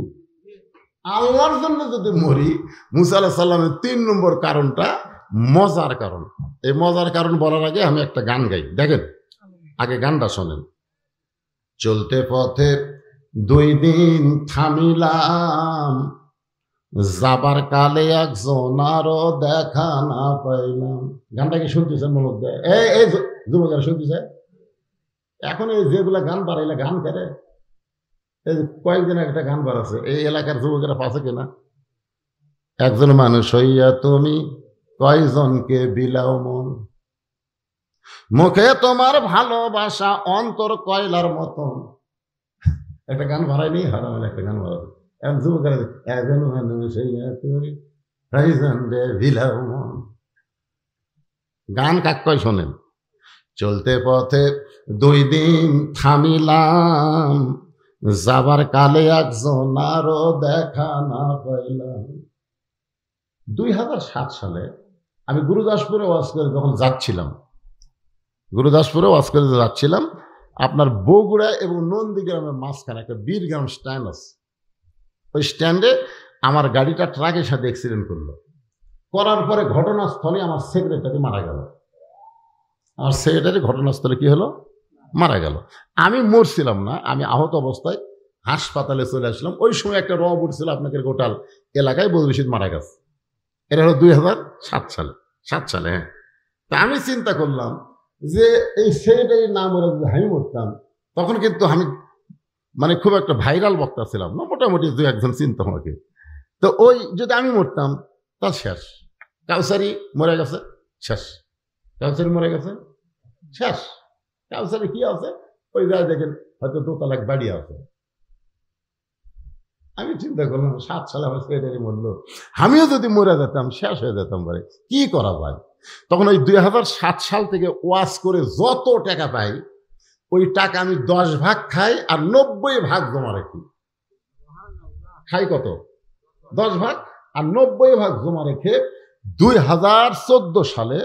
আল্লাহর জন্য যদি মরি। মুসা আলাইহিস সালামের 3 নম্বর কারণটা মজার কারণ। এই মজার কারণ বলার আগে আমি একটা গান গাই, দেখেন আগে গানটা শোনেন। চলতে পথে 2 দিন থামিলাম, যাবার কালে একজন আরো দেখা না পাইলাম। গানটা কি শুনতেছেন? মনোজ দেয় এই যুবকেরা শুনতেছে? এখন এই যেগুলা গান বাড়াইলে গান করে, এই কয়েকদিন একটা গান বাড়াচ্ছে, এই এলাকার যুবকেরা পাচ্ছে কিনা? একজন মানুষ হইয়া তুমি কয়জনকে বিলাও মন, মুখে তোমার ভালোবাসা অন্তর কয়লার মতন। একটা গান বাড়াইনি, হারাম একটা গান বাড়াবে। এখন যুবকেরা একজন মানুষ হইয়া তুমি কয়জনকে বিলাও মন। গান কাক কয় শোনেন। চলতে পথে 2 দিন থামিলাম, যাবার কালে একজন আরো দেখা না পাইলাম। 2007 সালে আমি গুরুদাসপুরে ওয়াজ করে যখন যাচ্ছিলাম, গুরুদাসপুরে ওয়াজ করে যাচ্ছিলাম, আপনার বগুড়া এবং নন্দীগ্রামের মাঝখানে একটা বীরগ্রাম স্ট্যান্ড আছে। ওই স্ট্যান্ডে আমার গাড়িটা ট্রাকের সাথে অ্যাক্সিডেন্ট করলো। করার পরে ঘটনাস্থলে আমার সেক্রেটারি মারা গেল। আমার সেক্রেটারি ঘটনাস্থলে কি হলো? মারা গেল। আমি মরছিলাম না, আমি আহত অবস্থায় হাসপাতালে চলে আসলাম। ওই সময় একটা রব উঠছিল আপনাদের গোটাল এলাকায়, বদবেশিত মারা গেছে। এটা হলো 2007 সালে, 7 সালে। হ্যাঁ, তা আমি চিন্তা করলাম যে এই সেক্রেটারির নাম ওরা যদি আমি মরতাম, তখন কিন্তু আমি মানে খুব একটা ভাইরাল বক্তা ছিলাম না, মোটামুটি 2-1 জন চিন্তা আমাকে। তো ওই যদি আমি মরতাম তার শেষ। কাউসারি মরে গেছে, শেষ। কাউসারি মরে গেছে, শেষ। কাউসারি কি আছে? ওই যায় দেখেন হয়তো 2 তলা বাড়ি আছে। আমি চিন্তা করলাম 7 সালে আমার সেক্রেটারি মরলো, আমিও যদি মরে যেতাম শেষ হয়ে যেতাম, পারে কি করা যায়। তখন ওই 2007 সাল থেকে ওয়াজ করে যত টাকা পাই, ওই টাকা আমি 10 ভাগ খাই আর 90 ভাগ জমা রাখি। খাই কত? 10 ভাগ আর 90 ভাগ জমা রেখে 2014 সালে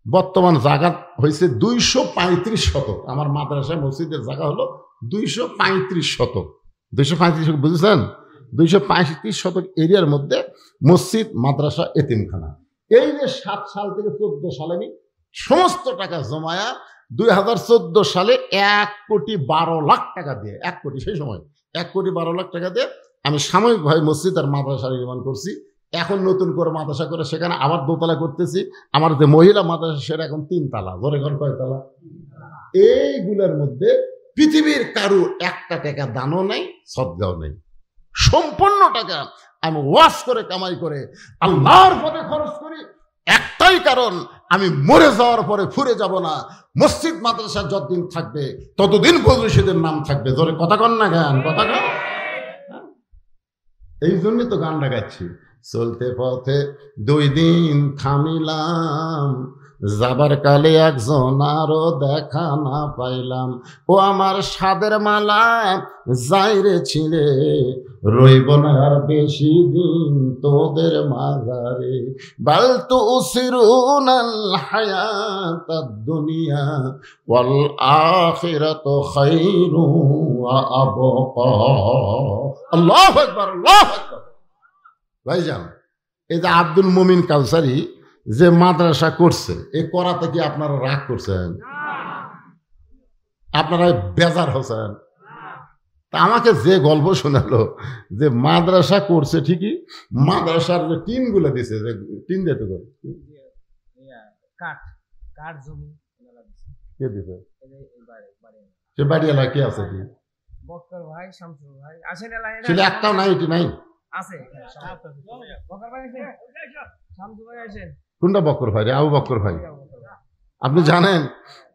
বর্তমান জায়গা হয়েছে 235 শতক। আমার মাদ্রাসায় মসজিদের জায়গা হলো 235 শতক। 235 শতক বুঝেছেন? 235 শতক এরিয়ার মধ্যে মসজিদ, মাদ্রাসা, এতিমখানা। এই যে 7 সাল থেকে 14 সালে আমি সমস্ত টাকা জমায়া 2014 সালে 1,12,00,000 টাকা দিয়ে, 1 কোটি, সেই সময় 1,12,00,000 টাকা দিয়ে আমি সাময়িকভাবে মসজিদ আর মাদ্রাসা নির্মাণ করছি। এখন নতুন করে মাদ্রাসা করে সেখানে আবার 2 তলা করতেছি। আমার যে মহিলা মাদ্রাসা সেটা এখন 3 তলা। ধরে ঘর কয় তলা? এইগুলোর মধ্যে পৃথিবীর কারু 1 টাকা দানও নাই, সদগাও নেই। সম্পূর্ণ টাকা আমি ওয়াজ করে কামাই করে আল্লাহর পথে খরচ করি। একটাই কারণ, আমি মরে যাওয়ার পরে ফুরে যাব না। মসজিদ মাদ্রাসা যতদিন থাকবে ততদিন বদরুশীদের নাম থাকবে। ধরে কথা কন না গান, কথা কন। এই জন্যই তো গানটা গাচ্ছি। চলতে পথে 2 দিন থামিলাম, যাবার কালে একজন আরো দেখা না পাইলাম। ও আমার সাদের মালা যাইরে ছিঁড়ে, রইব না আর বেশি দিন তোদের মাঝারে। বাল তুসিরুনাল হায়াতাদ দুনিয়া ওয়াল আখিরাতু খায়রু ওয়া আবকা। আল্লাহু আকবার, আল্লাহু আকবার। ভাইজান, এই যে আব্দুল মুমিন কাউসারি যে মাদ্রাসা করছে, এই করাতে কি আপনারা রাগ করছেন? আপনারা বেজার হচ্ছেন? তা আমাকে যে গল্প শোনালো যে মাদ্রাসা করছে ঠিকই, মাদ্রাসার যে টিন গুলো দিছে, যে টিন দিয়ে তো কে দিছে? সে বাড়িওয়ালা কে আছে? কি বক্কর ভাই, শামসুল ভাই আসেন। ছিল একটাও নাই, এটি নাই আছে। বক্কর ভাই আসেন, শামসুল ভাই আসেন। কোনটা বক্কর ভাই রে? আবু বক্কর ভাই। আপনি জানেন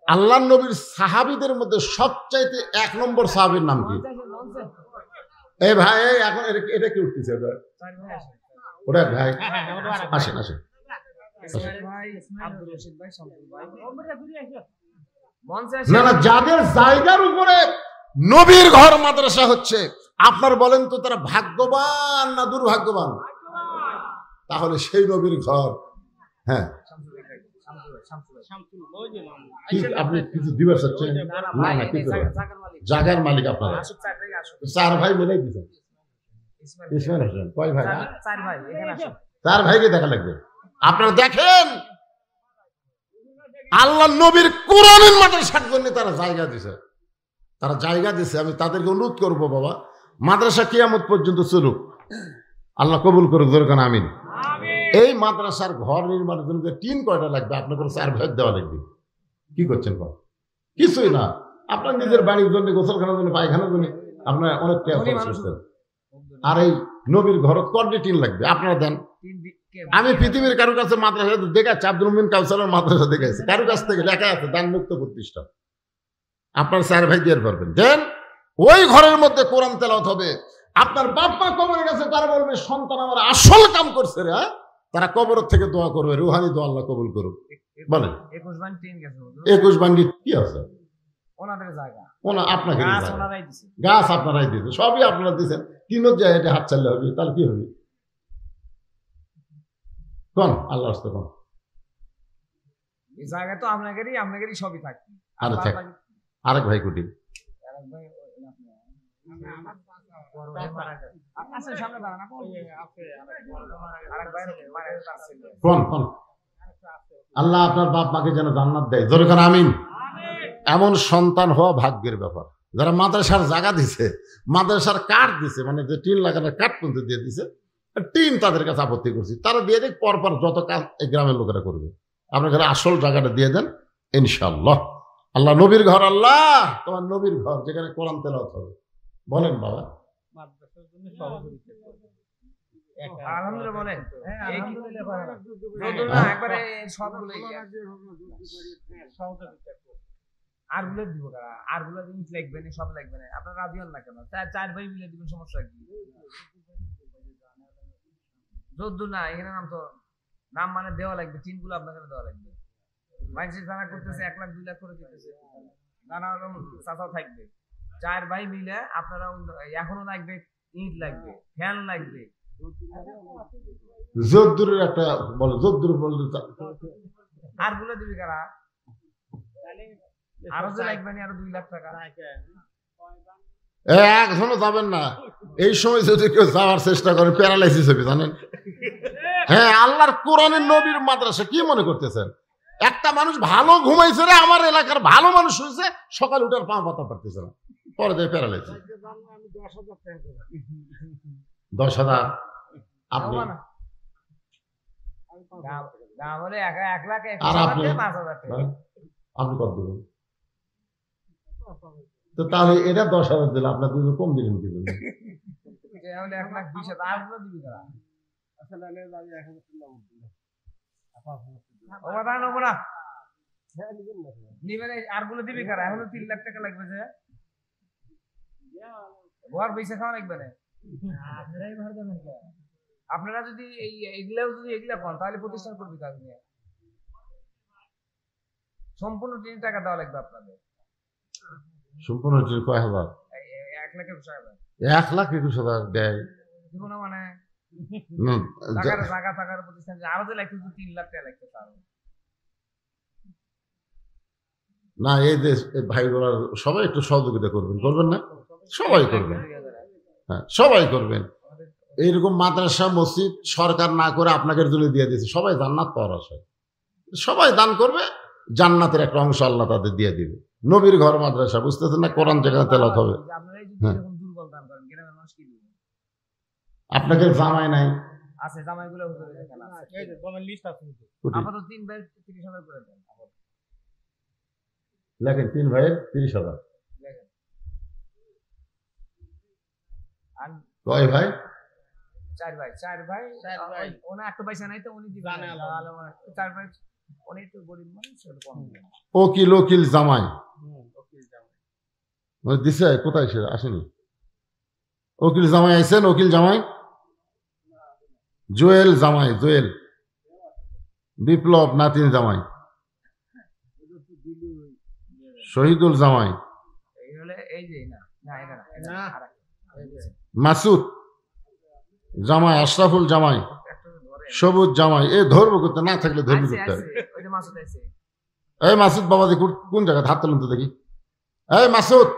আল্লাহর নবীর সাহাবীদের মধ্যে সবচাইতে 1 নম্বর সাহাবীর নাম কি? এই ভাই, এখন এটা কি উঠতেছে? ওটা ভাই আসেন, আসেন। না না, যাদের জায়গার উপরে নবীর ঘর মাদ্রাসা হচ্ছে, আপনার বলেন তো তারা ভাগ্যবান না দুর্ভাগ্যবান? তাহলে সেই নবীর ঘর, হ্যাঁ, আপনি কিছু দিবার চাচ্ছেন? না না, কিছু জায়গার মালিক আপনারা 4 ভাই মিলাই দিচ্ছেন। ইসমাইল হোসেন কয় ভাই? 4 ভাইকে দেখা লাগবে। আপনারা দেখেন আল্লাহ নবীর কোরআনের মাদ্রাসার জন্য তারা জায়গা দিছে, তারা জায়গা দিছে। আমি তাদেরকে অনুরোধ করবো, বাবা মাদ্রাসা কিয়ামত পর্যন্ত চলুক, আল্লাহ কবুল করুক, দরকার আমিন। এই মাদ্রাসার ঘর নির্মাণের জন্য টিন কয়টা লাগবে? আপনাদের 4 ভাগ দেওয়া লাগবে। কি করছেন? কিছুই না, আপনার নিজের বাড়ির জন্য, গোসলখানার জন্য, পায়খানার জন্য আপনার অনেক টাকা খরচ করছেন। আর এই নবীর ঘর কয়টা টিন লাগবে? আপনারা দেন। আমি পৃথিবীর কারো কাছে মাদ্রাসা দেখাচ্ছি, আব্দুল মুমিন কাউসারের মাদ্রাসা দেখাচ্ছি, কারো কাছ থেকে লেখা আছে দান মুক্ত প্রতিষ্ঠান। আপনার 4 ভাই দিয়ে পারবেন, দেন। ওই ঘরের মধ্যে কোরআন তেলাওয়াত হবে। আপনার বাপ মা কবরের কাছে তারা বলবে সন্তান আমার আসল কাম করছে রে। তারা কবর থেকে দোয়া করবে, রুহানি দোয়া, আল্লাহ কবুল করুক। বলেন 21 বান্ডি কি আছে? আপনাকে গাছ আপনারাই দিয়েছে, সবই আপনারা দিয়েছেন। টিনের যায় এটা হাত চাললে হবে, তাহলে কি হবে? কোন আল্লাহ আসতে কোন জায়গা তো আপনাদেরই সবই থাকবে। আরেক ভাই কুটি কোন কোন? আল্লাহ আপনার বাপ মাকে যেন জান্নাত দেয়, দরকার আমিন। এমন সন্তান হওয়া ভাগ্যের ব্যাপার। যারা মাদ্রাসার জায়গা দিছে, মাদ্রাসার কাঠ দিছে, মানে যে টিন লাগানোর কাঠ পর্যন্ত দিয়ে দিছে, টিন তাদের কাছে আপত্তি করছি, তারা দিয়ে দেখ, পরপর যত কাজ এই গ্রামের লোকেরা করবে। আপনার ঘরে আসল জায়গাটা দিয়ে দেন, ইনশাআল্লাহ। আল্লাহ নবীর ঘর, আল্লাহ তোমার নবীর ঘর, যেখানে কোরআন তেলাওয়াত হবে। বলেন বাবা। আলহামদুলিল্লাহ বলেন। আর গুলো দিব, আর গুলো জিনিস লাগবে না, সব লাগবে না। আপনার রাজি হন না কেন? 4 ভাই মিলে দিবেন, সমস্যা কি? যদ্দুর না, এখানে নাম তো নাম মানে দেওয়া লাগবে, টিনগুলো আপনাকে দেওয়া লাগবে। মানুষের জানা করতেছে 1 লাখ 2 লাখ করে দিতেছে, নানা রকম চাচাও থাকবে। 4 ভাই মিলে আপনারা এখনো লাগবে, ইট লাগবে, ফ্যান লাগবে। যদ্দুরের একটা বলে, যদ্দুর বলতে আর গুলো দিবি কারা? আরো যে লাগবে না, আরো 2 লাখ টাকা। একজনও যাবেন না। এই সময় যদি কেউ যাওয়ার চেষ্টা করে প্যারালাইসিস হবে, জানেন? হ্যাঁ, আল্লাহর কোরআনের নবীর মাদ্রাসা কি মনে করতেছেন? একটা মানুষ ভালো ঘুমাইছে রে, আমার এলাকার ভালো মানুষ হয়েছে, সকাল উঠার পা পাতা পারতেছে না, পরে যায় প্যারালাইসিস। 10,000 আপনি আর আপনি কত দেবেন? তো তাহলে এটা 10,000 দিলে আপনার 2 কম দিলেন কি জন্য? ও মাথা নেবো না নিবেন আর গুলো দিবি কারা এখনো 3 লাখ টাকা লাগবে যে ঘর পয়সা খাওয়া লাগবে না আপনারা যদি এগুলা পান তাহলে প্রতিষ্ঠান করবি কাজ নিয়ে সম্পূর্ণ 3 টাকা দেওয়া লাগবে আপনাদের সম্পূর্ণ কয় হাজার 1,21,000 দেয় জীবনে মানে না, জায়গা থাকার প্রতিষ্ঠান আরো যে লাগতে 3 লাখ টাকা লাগতে পারো না এই যে ভাইগুলার সবাই একটু সহযোগিতা করবেন না সবাই করবেন, হ্যাঁ সবাই করবেন। এইরকম মাদ্রাসা মসজিদ সরকার না করে আপনাকে জন্য দিয়ে দিয়েছে, সবাই জান্নাত পাওয়ার আশায় সবাই দান করবে, জান্নাতের একটা অংশ আল্লাহ তাদের দিয়ে দিবে। নবীর ঘর মাদ্রাসা বুঝতেছেন না, কোরআন যেখানে তেলাওয়াত হবে। হ্যাঁ আপনাদের জামাই নাই আছে, জামাইগুলো হুজুরের এখানে আছে, এই যে জামাই লিস্ট আছে আপাতত 3 ভাই 30,000 করে দেন লেখেন 3 ভাইয়ের 30,000 লেখেন। আর কয় ভাই? 4 ভাই ওনা একটা পয়সা নাই তো উনি দিবেন আল্লাহ 4 ভাই উনি একটু গরিব মানুষ একটু কম দিবেন। ওকিল জামাই মানে দিছে কোথায় সে আসেনি? ওকিল জামাই আইছেন, ওকিল জামাই জুয়েল বিপ্লব নাতিন জামাই, শহীদুল জামাই, মাসুদ জামাই, আশরাফুল জামাই, সবুজ জামাই। এ ধরবো করতে না থাকলে ধরবি করতে হবে। এই মাসুদ বাবাজি কোন জায়গায় হাত তুলুন তো দেখি। এই মাসুদ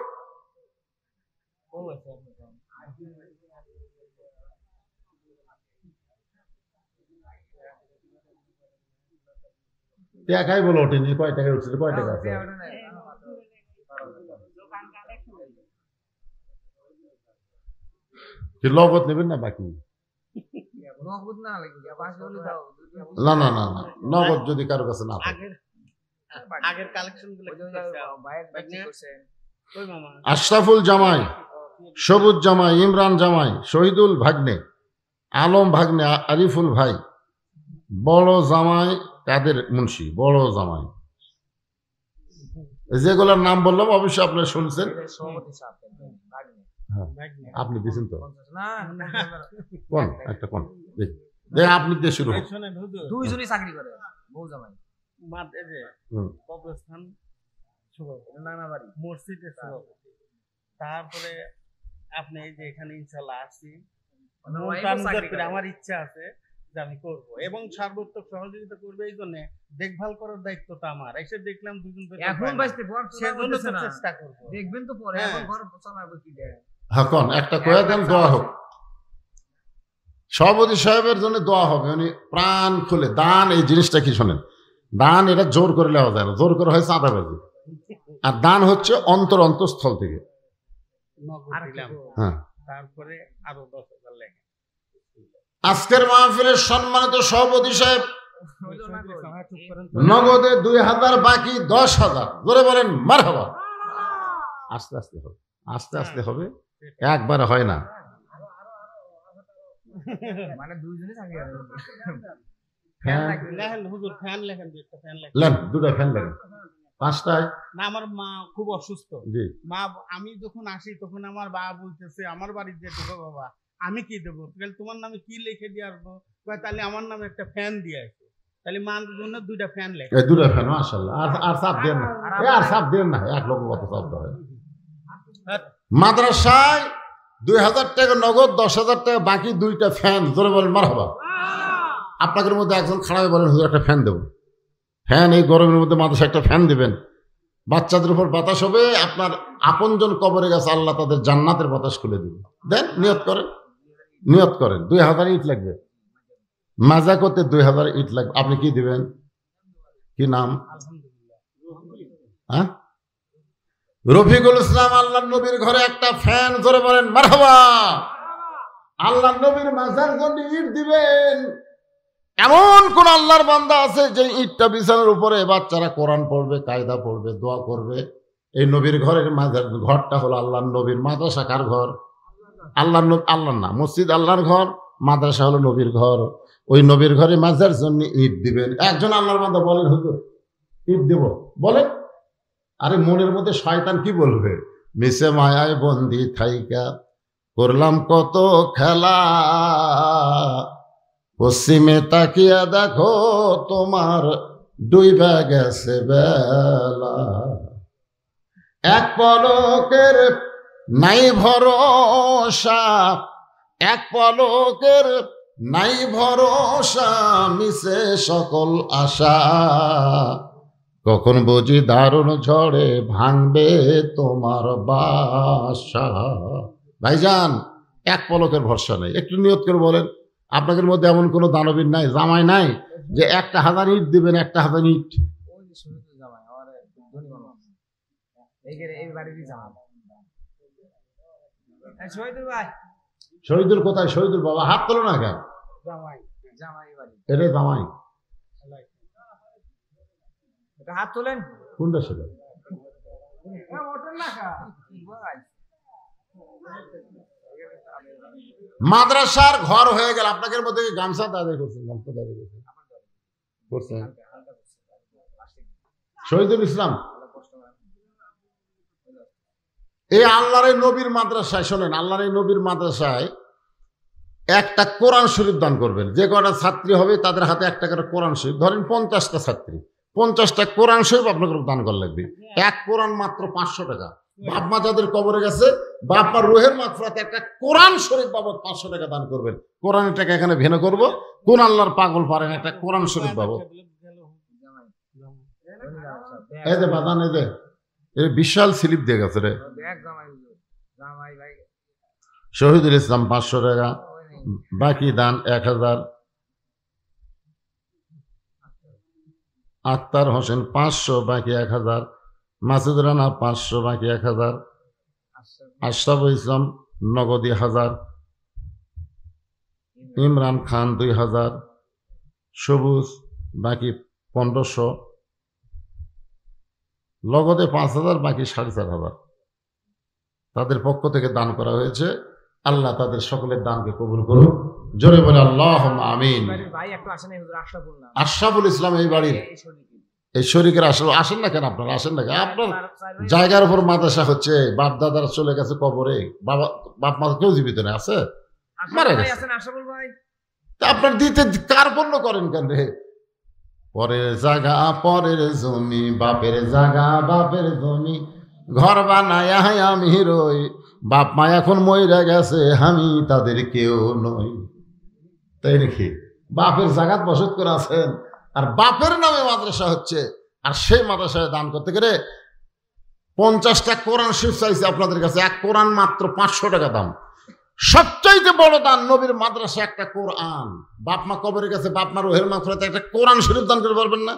টাকাই বলো ওঠেনি, কয় টাকা উঠছিল, কয় টাকা আছে? লগত নেবেন না বাকি? না নগদ যদি কারো কাছে না থাকে। আশরাফুল জামাই, সবুজ জামাই, ইমরান জামাই, শহীদুল ভাগ্নে, আলম ভাগ্নে, আরিফুল ভাই, বড় জামাই কাদের মুন্সি, বড় জামাই, যেগুলোর নাম বললাম অবশ্যই আপনারা শুনছেন। আপনি দিয়েছেন তো কোন একটা কোন দেখ আপনি দিয়ে শুরু। দুইজনই চাকরি করে, বউ জামাই কবরস্থান নানাবাড়ি মসজিদের সভাপতি। তারপরে আপনি এই যে এখানে ইনশাল্লাহ আসছি, আমার ইচ্ছা আছে যে আমি করবো এবং সর্বোত্তম সহযোগিতা করবে। এই জন্য দেখভাল করার দায়িত্বটা আমার। এসে দেখলাম দুজন এখন চেষ্টা করবো, দেখবেন তো পরে ঘর চালাবো কি দেয়। এখন একটা কয়ে দেন দোয়া হোক, সভাপতি সাহেবের জন্য দোয়া হবে। উনি প্রাণ খুলে দান, এই জিনিসটা কি শোনেন, দান এটা জোর করে নেওয়া যায় না, জোর করে হয় চাঁদাবাজি, আর দান হচ্ছে অন্তঃস্থল থেকে। হ্যাঁ তারপরে আরো 10,000 লেখা। আজকের মাহফিলের সম্মানিত সভাপতি সাহেব নগদে 2,000 বাকি 10,000, ধরে বলেন মারহাবা। আস্তে আস্তে হবে, একবারে হয় না। মানে দুইজনই চাকরি করে। দুটো ফ্যান লেখেন, 5টায় না। আমার মা খুব অসুস্থ, মা আমি যখন আসি তখন আমার বাবা বলতেছে আমার বাড়ির যে ঢুকো বাবা আমি কি দেবো, তোমার নামে কি লিখে দিয়ে আসবো, তাহলে আমার নামে একটা ফ্যান দিয়ে আসবো। তাহলে মার জন্য 2টা ফ্যান লেখে, 2টা ফ্যান মাশাআল্লাহ। আর সাপ দেন না, আর সাপ দেন না, 1 লক্ষ কত সাপ দেয়। মাদ্রাসায় 2,000 টাকা নগদ, 10,000 টাকা বাকি, 2টা ফ্যান, ধরে বলেন মারহাবা। আপনাদের মধ্যে একজন খাড়ায় বলেন হুজুর একটা ফ্যান দেবো। ফ্যান এই গরমের মধ্যে মাদ্রাসায় একটা ফ্যান দিবেন, বাচ্চাদের উপর বাতাস হবে, আপনার আপনজন কবরে গেছে আল্লাহ তাদের জান্নাতের বাতাস খুলে দিবে। দেন, নিয়ত করেন 2,000 ইট লাগবে, মাজা করতে 2,000 ইট লাগবে। আপনি কি দিবেন, কি নাম? হ্যাঁ রফিকুল ইসলাম। আল্লাহ নবীর ঘরে একটা ফ্যান, ধরে বলেন মারহাবা। আল্লাহ নবীর মাজার জন্য ইট দিবেন। এমন কোন আল্লাহর বান্দা আছে যে ইটটা বিছানার উপরে বাচ্চারা কোরআন পড়বে, কায়দা পড়বে, দোয়া করবে। এই নবীর ঘরের মাজার ঘরটা হলো আল্লাহর নবীর। মাদ্রাসা কার ঘর? আল্লাহর না, মসজিদ আল্লাহর ঘর, মাদ্রাসা হলো নবীর ঘর। ওই নবীর ঘরে মাজার জন্য ইট দিবেন। একজন আল্লাহর বান্দা বলেন হুজুর ইট দেব, বলেন। আরে মনের মধ্যে শয়তান কি বলবে, মিশে মায়ায় বন্দি থাইকা করলাম কত খেলা, পশ্চিমে তাকিয়া দেখো তোমার ডুইবা গেছে বেলা, এক পলকের নাই ভরসা, এক পলকের নাই ভরসা, মিশে সকল আশা, কখন বুঝি দারুণ ঝড়ে ভাঙবে তোমার বাসা। ভাইজান এক পলকের ভরসা নেই, একটু নিয়ত করে বলেন। আপনাদের মধ্যে এমন কোনো দানবীর নাই, জামাই নাই যে 1,000 ইট দিবেন, 1,000 ইট। শহীদুল কোথায়? শহীদুল বাবা হাত তোলো না কেন? এটাই জামাই, হাত তোলেন। কোনটা ছিল? মাদ্রাসার ঘর হয়ে গেল, আপনাদের মধ্যে গামছা দাঁড়িয়ে করছেন, গামছা দাঁড়িয়ে করছেন। শহীদুল ইসলাম এই আল্লাহর নবীর মাদ্রাসায়, শোনেন, আল্লাহর নবীর মাদ্রাসায় একটা কোরআন শরীফ দান করবেন। যে কটা ছাত্রী হবে তাদের হাতে একটা করে কোরআন শরীফ, ধরেন 50টা ছাত্রী, 50টা কোরআন শরীফ আপনাকে দান করা লাগবে। এক কোরআন মাত্র 500 টাকা। বাপ মা যাদের কবরে গেছে, বাপ মার রুহের মাগফিরাতে একটা কোরআন শরীফ বাবদ 500 টাকা দান করবেন। কোরআনের টাকা এখানে ভেনে করব, কোন আল্লাহর পাগল পারেন একটা কোরআন শরীফ বাবদ। এই যে বাদান, এই যে বিশাল স্লিপ দিয়ে গেছে রে। শহীদুল ইসলাম 500 টাকা, বাকি দান 1000। আক্তার হোসেন 500, বাকি 1000। মাসুদ রানা 500, বাকি 1000। আশরাফুল ইসলাম নগদী 1000। ইমরান খান 2000। সবুজ বাকি 1500। লগদে 5000, বাকি 4500 তাদের পক্ষ থেকে দান করা হয়েছে। আল্লাহ তাদের সকলের দানকে কবুল করুন। জোরে বলে আল্লাহুম্মা আমিন। আশরাফুল ইসলাম এই বাড়ির, এই শরীকের আসেন না কেন? আপনারা আসেন না কেন? আপনার জায়গার উপর মাদ্রাসা হচ্ছে, বাপ দাদারা চলে গেছে কবরে, বাপ মা কেউ জীবিত নেই, আছে মারা গেছে। আপনার দিতে কার্পণ্য করেন কেন রে? পরের জায়গা পরের জমি, বাপের জায়গা বাপের জমি, ঘর বানায় আমি রই, বাপ মা এখন মইরা গেছে, আমি তাদের কেউ নই। তাই নাকি? বাপের জায়গা বসত করে আছেন, আর বাপের নামে মাদ্রাসা হচ্ছে, আর সেই মাদ্রাসায় দান করতে গেলে 50টা কোরআন শরীফ চাইছে আপনাদের কাছে। এক কোরআন মাত্র 500 টাকা দাম। সবচাইতে বড় দান নবীর মাদ্রাসা একটা কোরআন। বাপ মা কবরে গেছে, বাপ মা রুহের মাগফিরাতে একটা কোরআন শরীফ দান করে পারবেন না?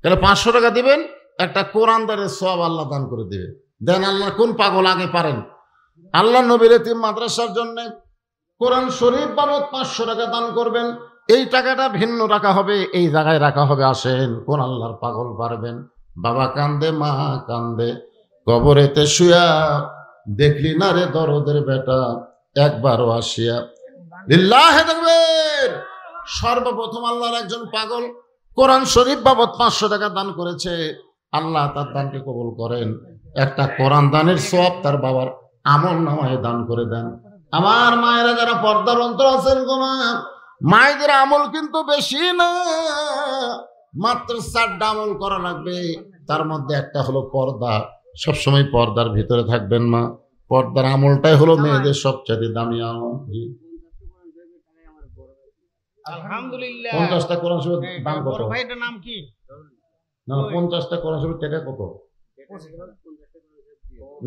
তাহলে 500 টাকা দিবেন, একটা কোরআন দানের সওয়াব আল্লাহ দান করে দিবে। দেন আল্লাহ কোন পাগল আগে পারেন? আল্লাহ নবীর এতিম মাদ্রাসার জন্য কোরআন শরীফ বাবদ 500 টাকা দান করবেন। এই টাকাটা ভিন্ন রাখা হবে, এই জায়গায় রাখা হবে। আসেন, কোন আল্লাহর পাগল পারবেন? বাবা কান্দে, মা কান্দে, কবরেতে শুয়া, দেখলি না রে দরদের বেটা, একবারও আসিয়া। লিল্লাহে তাকবীর। সর্বপ্রথম আল্লাহর একজন পাগল কোরআন শরীফ বাবদ 500 টাকা দান করেছে। আল্লাহ তার দানকে কবুল করেন। একটা কোরআন দানের সওয়াব তার বাবার আমল নামায় দান করে দেন। আমার মায়েরা যারা পর্দার অন্তর আছেন গো মা, মায়েদের আমল কিন্তু বেশি না, মাত্র 4টা আমল করা লাগবে। তার মধ্যে একটা হলো পর্দা। সবসময় পর্দার ভিতরে থাকবেন মা। পর্দার আমলটাই হলো মেয়েদের সবচেয়ে দামি আমল। আলহামদুলিল্লাহ। 50টা কোরআন শরীফ দাম কত? ভাই এটার নাম কি? না, 50টা কোরআন শরীফ টাকা কত?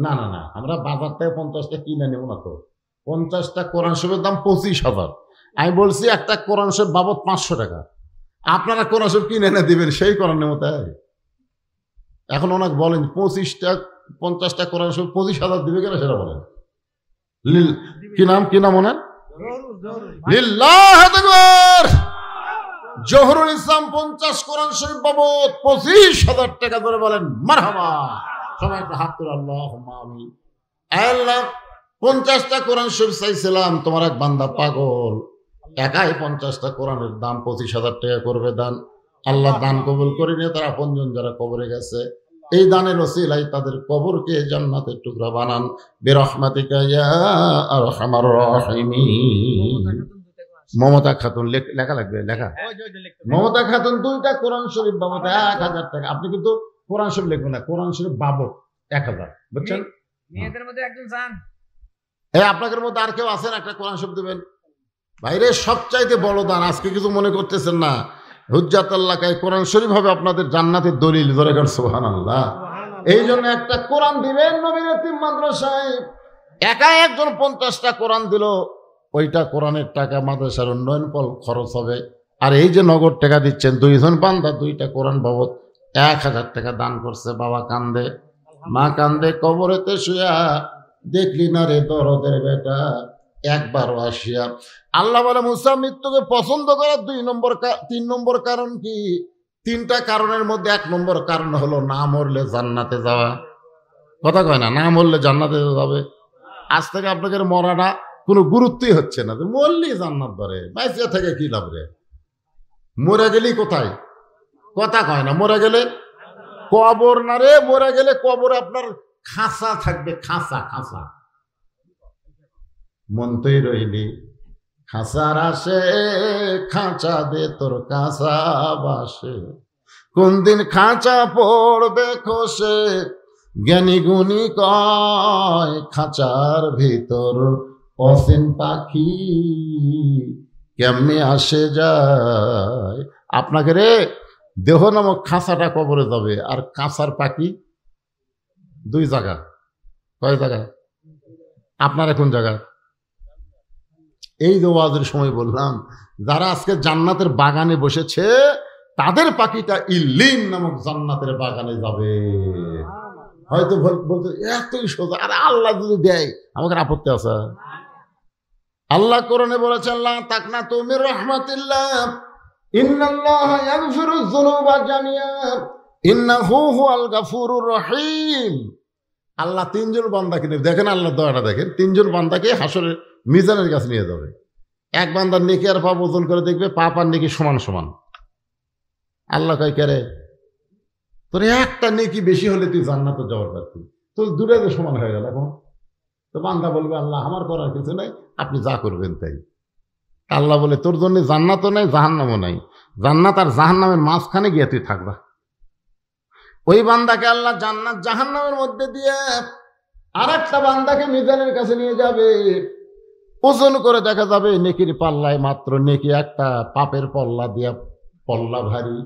না না না, আমরা বাজার থেকে 50টা কিনে নেব না তো। 50টা কোরআন শরীফের দাম 25,000। আমি বলছি একটা কোরআন শরীফ বাবদ 500 টাকা। আপনারা কোরআন শরীফ কিনে এনে দিবেন, সেই কোরআন নেব। তাই এখন ওনাকে বলেন 50টা কোরআন শরীফ 25,000 দিবে কেন সেটা বলেন। কি নাম, কি নাম ওনার? লিল্লাহে তাকবীর। জহুরুল ইসলাম 50 কোরআন শরীফ বাবদ 25,000 টাকা ধরে বলেন মারহাবা। সবাই একটা হাত তুলে আল্লাহুম্মা আমিন। আল্লাহ 50টা কোরআন শরীফ চাইছিলাম, তোমার এক বান্দা পাগল একাই 50টা কোরআনের দাম 25,000 টাকা করবে দান। আল্লাহ দান কবুল করে নিয়ে তার আপনজন যারা কবরে গেছে এই দানের ওসিলায় তাদের কবরকে জান্নাতের টুকরা বানান বিরহমাতিকা ইয়া আরহামার রাহিমিন। মমতা খাতুন লেখা লাগবে, লেখা। মমতা খাতুন 2টা কোরআন শরীফ বাবদ 1000 টাকা। আপনি কিন্তু কোরআন শরীফ লিখবেন না, কোরআন শরীফ বাবদ 1000, বুঝছেন? মেয়েদের মধ্যে একজন চান, আপনাদের মধ্যে আর কেউ আছেন একটা কোরআন শরীফ দেবেন? বাইরে সবচাইতে বড় দান আজকে কিছু মনে করতেছেন না, হুজ্জাতুল্লাহ কোরআন শরীফ হবে আপনাদের জান্নাতের দলিল। ধরে কর সুবহানাল্লাহ। এই জন্য একটা কোরআন দিবেন নবীর এতিম মাদ্রাসায়। একা একজন 50টা কোরআন দিল, ওইটা কোরআনের টাকা মাদ্রাসার উন্নয়ন খরচ হবে। আর এই যে নগদ টাকা দিচ্ছেন 2জন বান্দা 2টা কোরআন বাবদ 1000 টাকা দান করছে। বাবা কান্দে, মা কান্দে, কবরেতে শুয়া দেখলি না রে দরদের বেটা একবারও আসিয়া। আল্লাহ বলে মুসা মৃত্যুকে পছন্দ করার 3 নম্বর কারণ কি? 3টা কারণের মধ্যে 1 নম্বর কারণ হলো না মরলে জান্নাতে যাওয়া। কথা কয় না, না মরলে জান্নাতে যাবে। আজ থেকে আপনাদের মরাটা কোনো গুরুত্বই হচ্ছে না, মরলেই জান্নাত ধরে। বাইসে থেকে কি লাভ রে? মরে গেলি কোথায়? কথা কয় না, মরে গেলে কবর না রে, মরে গেলে কবর আপনার খাঁচা থাকবে, খাঁচা খাঁচা। মনতেই রইলি খাঁচার আসে, খাঁচা দে তোর কাঁচা বাসে। কোন দিন খাঁচা পড়বে খসে, জ্ঞানী গুণী কয় খাঁচার ভিতর অসীম পাখি কেমনে আসে যায়। আপনাকে রে দেহ নামক খাঁচাটা কবরে যাবে, আর কাঁচার পাখি 2 জায়গা। কয় জায়গা? আপনারা কোন জায়গা? এই যে ওয়াজের সময় বললাম, যারা আজকে জান্নাতের বাগানে বসেছে তাদের পাখিটা ইল্লিন নামক জান্নাতের বাগানে যাবে। হয়তো বলতে এতই সোজা, আর আল্লাহ যদি দেয় আমাদের আপত্তি আছে? আল্লাহ কোরআনে বলেছেন লা তাকনাতু মির রাহমাতিল্লাহ ইন্নাল্লাহা ইয়াগফিরুয যুনুবা জামিআ ইন্নাহু হুয়াল গাফুরুর রহিম। আল্লাহ 3জন বান্দাকে নিয়ে, দেখেন আল্লাহ দয়াটা দেখেন, 3জন বান্দাকে হাসরের মিজানের কাছে নিয়ে যাবে। এক বান্দার নেকি আর পাপ ওজন করে দেখবে, পাপ আর নেকি সমান সমান। আল্লাহ কয় কে রে, তোর একটা নেকি বেশি হলে তুই জান্নাতে যাওয়ার পারতি, তোর 2টাই সমান হয়ে গেল। এখন তো বান্দা বলবে আল্লাহ আমার করার কিছু নাই, আপনি যা করবেন তাই। আল্লাহ বলে তোর জন্য জান্নাতও নাই জাহান্নামও নাই, জান্নাত আর জাহান্নামের মাঝখানে গিয়ে তুই থাকবা। ওই বান্দাকে আল্লাহ জান্নাত জাহান্নামের মধ্যে দিয়ে আর একটা বান্দাকে মিজানের কাছে নিয়ে যাবে। ওজন করে দেখা যাবে নেকির পাল্লায় মাত্র নেকি একটা, পাপের পল্লা দিয়া পল্লা ভারী,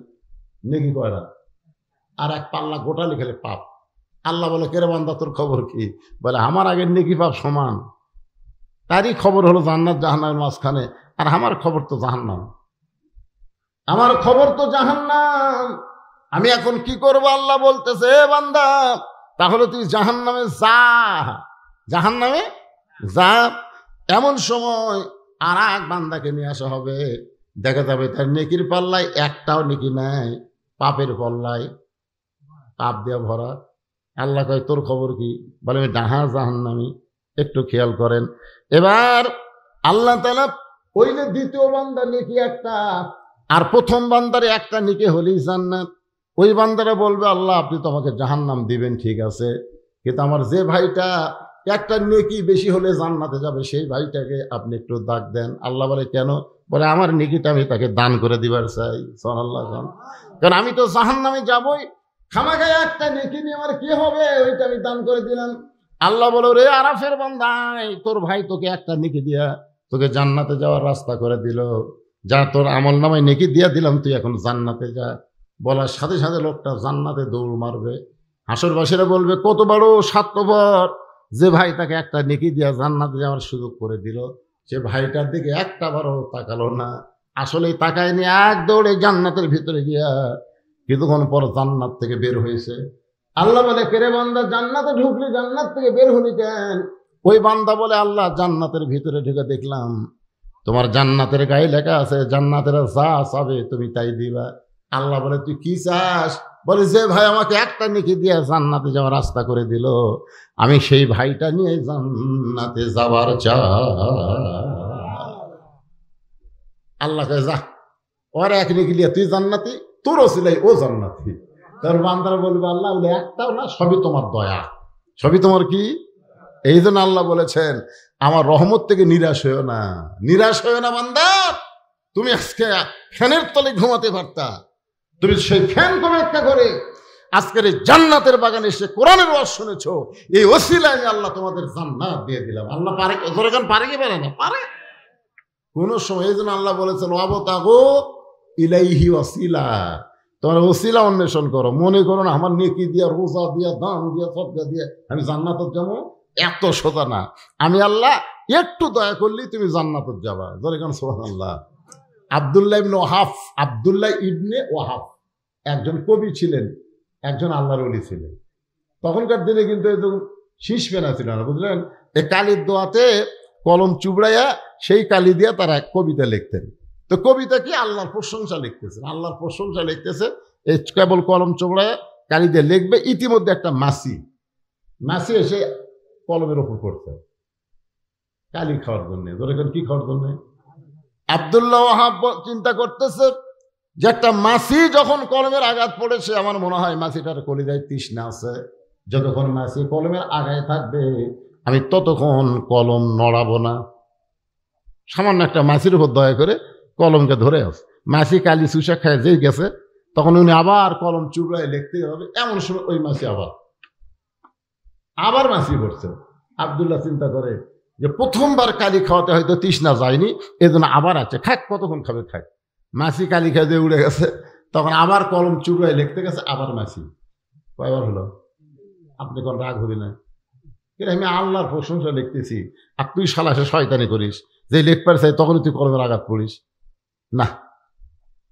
নেকি কয়রা, আর এক পাল্লা গোটা লিখলে পাপ। আল্লাহ বলে কেরে বান্দা তোর খবর কি? বলে আমার আগের নেকি পাপ সমান। তারই খবর হলো জান্নাত জাহান্নামের মাঝখানে, আর আমার খবর তো জাহান্নাম, আমার খবর তো জাহান্নাম। আমি এখন কি করবো? আল্লাহ বলতেছে বান্দা তাহলে তুই জাহান্নামে যা, জাহান্নামে যা। এমন সময় আর এক বান্দাকে নিয়ে আসা হবে, দেখা যাবে তার নেকির পাল্লায় একটাও নেকি নাই, পাপের পাল্লায় পাপ দিয়া ভরা। আল্লাহ কয় তোর খবর কি? বলে আমি ডাহা জাহান্নামী। একটু খেয়াল করেন। এবার আল্লাহ তাআলা ওই যে দ্বিতীয় বান্দার নেকি একটা, আর প্রথম বান্দারে একটা নেকি হলেই জান্নাত। ওই বান্দারা বলবে আল্লাহ আপনি তো আমাকে জাহান্নাম দিবেন, ঠিক আছে, কিন্তু আমার যে ভাইটা একটা নেকি বেশি হলে জান্নাতে যাবে সেই ভাইটাকে আপনি একটু দাগ দেন। আল্লাহ বলে কেন? বলে আমার নেকিটা আমি তাকে দান করে দিবার চাই। সুবহানাল্লাহ। কারণ আমি তো জাহান্নামে যাবই, খামাখায় একটা নেকি নিয়ে আমার কি হবে? ওইটা আমি দান করে দিলাম। আল্লাহ বলো রে আরাফের বান্দাই, তোর ভাই তোকে একটা নেকি দিয়া তোকে জান্নাতে যাওয়ার রাস্তা করে দিল, যা তোর আমল নামায় নেকি দিয়া দিলাম, তুই এখন জান্নাতে যা। বলার সাথে সাথে লোকটা জান্নাতে দৌড় মারবে। হাসরবাসীরা বলবে কত বড় স্বার্থপর, যে ভাই তাকে একটা নেকি দিয়া জান্নাতে যাওয়ার সুযোগ করে দিল, সে ভাইটার দিকে একটা বারও তাকালো না। আসলেই তাকায়নি, এক দৌড়ে জান্নাতের ভিতরে গিয়া কিছুক্ষণ পর জান্নাত থেকে বের হয়েছে। আল্লাহ বলে কেরে বান্দা জান্নাতে ঢুকলি, জান্নাত থেকে বের হলি কেন? ওই বান্দা বলে আল্লাহ জান্নাতের ভিতরে ঢুকে দেখলাম তোমার জান্নাতের গায়ে লেখা আছে জান্নাতের যা চাবে তুমি তাই দিবা। আল্লাহ বলে তুই কি চাস? বলে যে ভাই আমাকে একটা নেকি দিয়ে জান্নাতে যাওয়ার রাস্তা করে দিল, আমি সেই ভাইটা নিয়ে জান্নাতে যাবার চাই। আল্লাহ কয় যা, ওর এক নিকলিয়া তুই জান্নাতি, তোর ওসিলাই ও জান্নাতি। তার বান্দারা বলবে আল্লাহ বলে একটাও না, সবই তোমার দয়া, সবই তোমার কি। এই জন্য আল্লাহ বলেছেন আমার রহমত থেকে নিরাশ হয়েও না, নিরাশ হয়েও না বান্দা। তুমি আজকে ফ্যানের তলে ঘুমাতে পারতা, তুমি সেই ফ্যান কমে একটা করে আজকের এই জান্নাতের বাগানে এসে কোরআনের ওয়াজ শুনেছো, এই ওসিলায় আমি আল্লাহ তোমাদের জান্নাত দিয়ে দিলাম। আল্লাহ পারে, যখন পারে কি পারে না, পারে কোন সময়। এই জন্য আল্লাহ বলেছেন ওয়াবতাগু ইলাইহি ওয়াসিলা, তোমরা ওসিলা অন্বেষণ করো। মনে করো না আমার নেকি দিয়া, রোজা দিয়া, দান দিয়া, সদকা দিয়া আমি জান্নাতে যাবো, এত সোজা না। আমি আল্লাহ একটু দয়া করলেই তুমি জান্নাতে যাবা। যখন সুবহানাল্লাহ। আব্দুল্লাহ ইবনে ওয়াহাব, আব্দুল্লাহ ইবনে ওয়াহাব একজন কবি ছিলেন, একজন আল্লাহর ওলি ছিলেন। তখনকার দিনে কিন্তু শীষ পেনা ছিল না, বুঝলেন। এই কালির দোয়াতে কলম চুবড়াইয়া সেই কালি দিয়া তারা এক কবিতা লিখতেন। তো কবিতা কি আল্লাহর প্রশংসা লিখতেছেন, আল্লাহর প্রশংসা লিখতেছে, এই কেবল কলম চুবড়াইয়া কালি দিয়ে লিখবে। ইতিমধ্যে একটা মাছি এসে কলমের ওপর করছে কালি খাওয়ার জন্য। ধরেন কি খাওয়ার জন্য? আব্দুল্লাহ ওয়াহাব চিন্তা করতেছে যে একটা মাছি যখন কলমের আঘাত পড়েছে, আমার মনে হয় মাছিটার কলিজায় তৃষ্ণা আছে, যতক্ষণ মাছি কলমের আগায় থাকবে আমি ততক্ষণ কলম নড়াবো না। সামান্য একটা মাছির উপর দয়া করে কলমকে ধরে আছে। মাছি কালি চুষা খায় যেই গেছে, তখন উনি আবার কলম চুবড়ায় লিখতে হবে। এমন সময় ওই মাছি আবার মাছি পড়ছে। আব্দুল্লাহ চিন্তা করে যে প্রথমবার কালি খাওয়াতে হয়তো তৃষ্ণা যায়নি, এজন্য আবার আছে, খাক কতক্ষণ খাবে খাক। মাছি কালি খায় যে উড়ে গেছে, তখন আবার কলম চুবড়ায় লিখতে গেছে, আবার মাছি। কয়বার হলো? আপনি কোন রাগ হবি না? আমি আল্লাহর প্রশংসা লিখতেছি আর তুই শালা সে শয়তানি করিস, যে লিখবার চাই তখনই তুই কলমের আঘাত পড়িস না।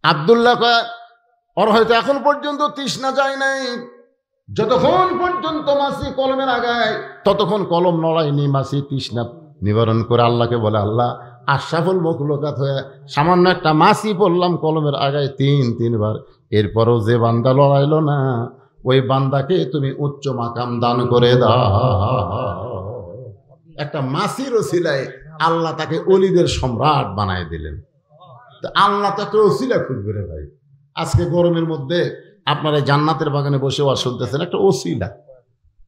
আব্দুল্লাহ কয় ওর হয়তো এখন পর্যন্ত তৃষ্ণা যায় নাই, যতক্ষণ পর্যন্ত মাছি কলমের আগায় ততক্ষণ কলম নড়ায়নি। মাছি তৃষ্ণা নিবারণ করে আল্লাহকে বলে, আল্লাহ আশরাফুল মখলুকাত হয়ে সামান্য একটা মাছি পড়লাম কলমের আগায় তিনবার, এরপরও যে বান্দা লড়াইল না, ওই বান্দাকে তুমি উচ্চ মাকাম দান করে দাও। একটা মাছির ওসিলায় আল্লাহ তাকে অলিদের সম্রাট বানায় দিলেন। আল্লাহ তাকে ওসিলা খুঁজবে রে ভাই। আজকে গরমের মধ্যে আপনারা জান্নাতের বাগানে বসে ওয়াজ শুনতেছেন, একটা ওসিলা।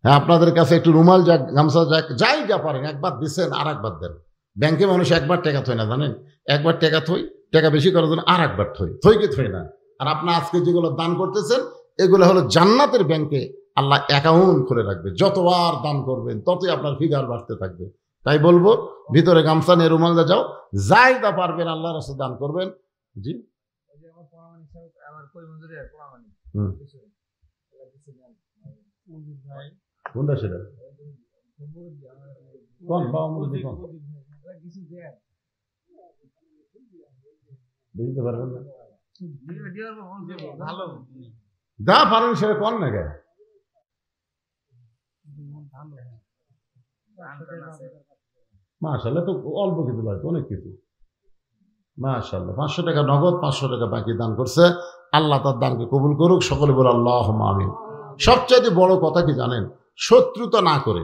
হ্যাঁ, আপনাদের কাছে একটু রুমাল যাক, গামছা যাক, যাই যা পারেন, একবার দিচ্ছেন আর একবার দেন। ব্যাংকে মানুষ একবার টাকা থই না, জানেন? একবার টাকা থই, টাকা বেশি করার জন্য আর একবার থই কি থই না। আর আপনার আজকে যেগুলো দান করতেছেন এগুলো হলো জান্নাতের ব্যাংকে আল্লাহ অ্যাকাউন্ট খুলে রাখবে। যতবার দান করবেন ততই আপনার ফিগার বাড়তে থাকবে। তাই বলবো ভিতরে গামছা নিয়ে রুমাল যাও, যাই যা পারবেন আল্লাহর রাস্তায় দান করবেন। জি, কোনটা সেটা? কোন বুঝতে পারবেন না? যা পারেন সেটা কোন না কেন? মাশাআল্লাহ, তো অল্প কিছু লাগবে, অনেক কিছু। মাশাআল্লাহ, 500 টাকা নগদ, 500 টাকা বাকি দান করছে। আল্লাহ তার দানকে কবুল করুক। সকলে বলে আল্লাহুম্মা আমিন। সবচাইতে বড় কথা কি জানেন? শত্রুতা না করে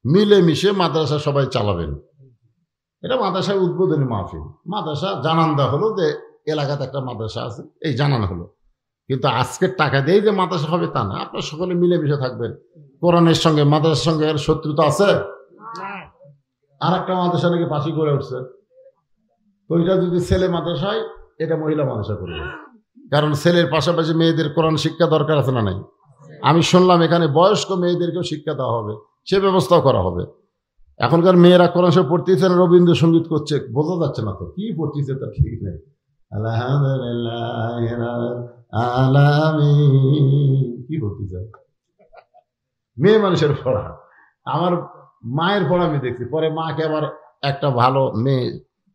মিলেমিশে মাদ্রাসা সবাই চালাবেন। এটা মাদ্রাসায় উদ্বোধনী মাহফিল, মাদ্রাসা জানান দেওয়া হলো যে এলাকাতে একটা মাদ্রাসা আছে, এই জানানো হলো। কিন্তু আজকের টাকা দিয়ে যে মাদ্রাসা হবে তা না, আপনারা সকলে মিলেমিশে থাকবেন। কোরআনের সঙ্গে মাদ্রাসার সঙ্গে এর শত্রুতা আছে? আর একটা মাদ্রাসা নাকি পাশি করে উঠছে, ওইটা যদি ছেলে মাদ্রাসা হয়, এটা মহিলা মাদ্রাসা করবে। কারণ ছেলের পাশাপাশি মেয়েদের কোরআন শিক্ষা দরকার আছে না নাই? আমি শুনলাম এখানে বয়স্ক মেয়েদেরকেও শিক্ষা দেওয়া হবে, সে ব্যবস্থাও করা হবে। এখনকার মেয়েরা কোরআন শরীফ পড়তেছে না, রবীন্দ্রসঙ্গীত করছে, বোঝা যাচ্ছে না তো কি পড়তেছে তার ঠিক নেই। আলহামদুলিল্লাহ কি পড়তেছে? মেয়ে মানুষের পড়া। আমার মায়ের পড়া আমি দেখছি, পরে মাকে আবার একটা ভালো মেয়ে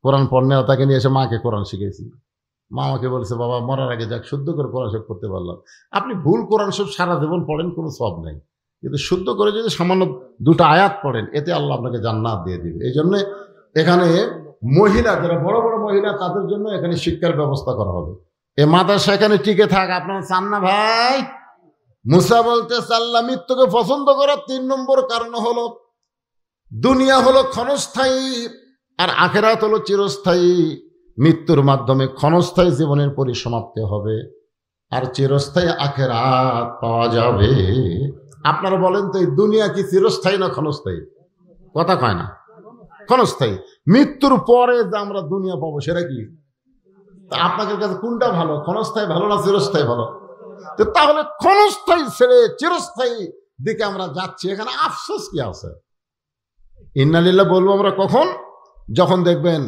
কোরআন পড়নে তাকে নিয়ে এসে মাকে কোরআন শিখেছি। মা আমাকে বলছে, বাবা মরার আগে যাক শুদ্ধ করে কোরআন শরীফ পড়তে পারলাম। আপনি ভুল কোরআন শরীফ সারা জীবন পড়েন, কোনো সব নেই, কিন্তু শুদ্ধ করে যদি সামান্য দুটো আয়াত পড়েন, এতে আল্লাহ আপনাকে জান্নাত দিয়ে দিবে। এই জন্য এখানে মহিলা, যারা বড় বড় মহিলা, তাদের জন্য এখানে শিক্ষার ব্যবস্থা করা হবে। এ মাদ্রাসা এখানে টিকে থাক, আপনারা চান না ভাই? মুসা বলতে আল্লাহ মৃত্যুকে পছন্দ করার 3 নম্বর কারণ হলো দুনিয়া হলো ক্ষণস্থায়ী আর আখেরাত হলো চিরস্থায়ী। মৃত্যুর মাধ্যমে ক্ষণস্থায়ী জীবনের পরিসমাপ্তি হবে, আর চিরস্থায়ী আখিরাত পাওয়া যাবে। আপনারা বলেন তো, এই দুনিয়া কি চিরস্থায়ী না ক্ষণস্থায়ী? কথা কয় না, ক্ষণস্থায়ী। মৃত্যুর পরে যে আমরা দুনিয়া পাবো সেটা কি? আপনাদের কাছে কোনটা ভালো, ক্ষণস্থায়ী ভালো না চিরস্থায়ী ভালো? তো তাহলে ক্ষণস্থায়ী ছেড়ে চিরস্থায়ী দিকে আমরা যাচ্ছি, এখানে আফসোস কি আছে? ইন্নালিল্লাহ বলবো আমরা কখন? যখন দেখবেন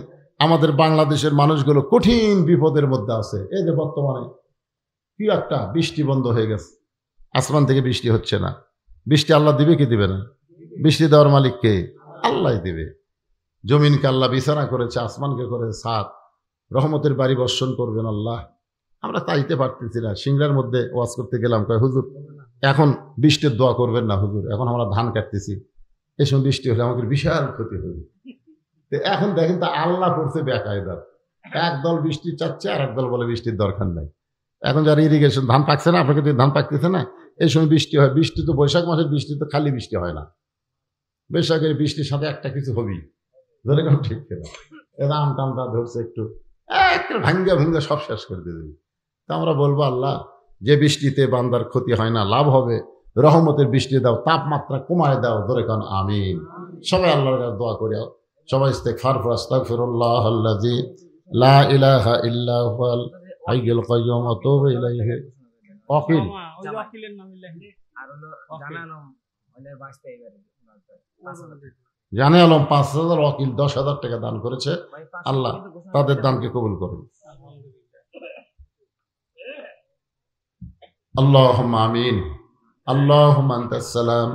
আমাদের বাংলাদেশের মানুষগুলো কঠিন বিপদের মধ্যে আছে। এই যে বর্তমানে কি একটা বৃষ্টি বন্ধ হয়ে গেছে, আসমান থেকে বৃষ্টি হচ্ছে না। বৃষ্টি আল্লাহ দিবে কি দিবে না? বৃষ্টি দেওয়ার মালিক কে? আল্লাহ দিবে। জমিনকে আল্লাহ বিছানা করেছে, আসমানকে করেছে ছাদ, রহমতের বাড়ি বর্ষণ করবেন আল্লাহ। আমরা তাইতে পারতেছি না। সিংড়ার মধ্যে ওয়াজ করতে গেলাম, কয় হুজুর এখন বৃষ্টির দোয়া করবেন না হুজুর, এখন আমরা ধান কাটতেছি, এই সময় বৃষ্টি হলে আমাদের বিশাল ক্ষতি হবে। এখন দেখেন তা আল্লাহ করছে বেকায়দার, একদল বৃষ্টি চাচ্ছে আর একদল বলে বৃষ্টির দরকার নাই। এখন যারা ইরিগেশন ধান পাকছে না, আপনাকে ধান পাকতেছে না, এই সময় বৃষ্টি হয়। বৃষ্টি তো বৈশাখ মাসের বৃষ্টি তো খালি বৃষ্টি হয় না, বৈশাখের বৃষ্টির সাথে একটা কিছু হবেই। ধরে কেন ঠিক না, আম টামটা ধরছে একটু ভাঙ্গা ভুঙ্গা সব শেষ করে দিয়ে দেবে। তা আমরা বলবো আল্লাহ, যে বৃষ্টিতে বান্দার ক্ষতি হয় না, লাভ হবে, রহমতের বৃষ্টি দাও, তাপমাত্রা কমায় দাও। ধরে কারণ আমিন। সবাই আল্লাহর কাছে দোয়া করি, সবাই ইস্তেগফার করে আস্তাগফিরুল্লাহ আল্লাযী লা ইলাহা ইল্লা হুয়াল হাইয়ুল কাইয়্যুম ওয়া আতুবু ইলাইহি। ওয়াকিল ওই ওয়াকিলের নাম ইলাহি আর হলো জানালাম মানে বাঁচতে এবারে জানে আলম ৫,০০০, ওয়াকিল ১০,০০০ টাকা দান করেছে। আল্লাহ তাদের দানকে কবুল করুন। আল্লাহুম্মা আমিন। আল্লাহুম্মা আনতাস সালাম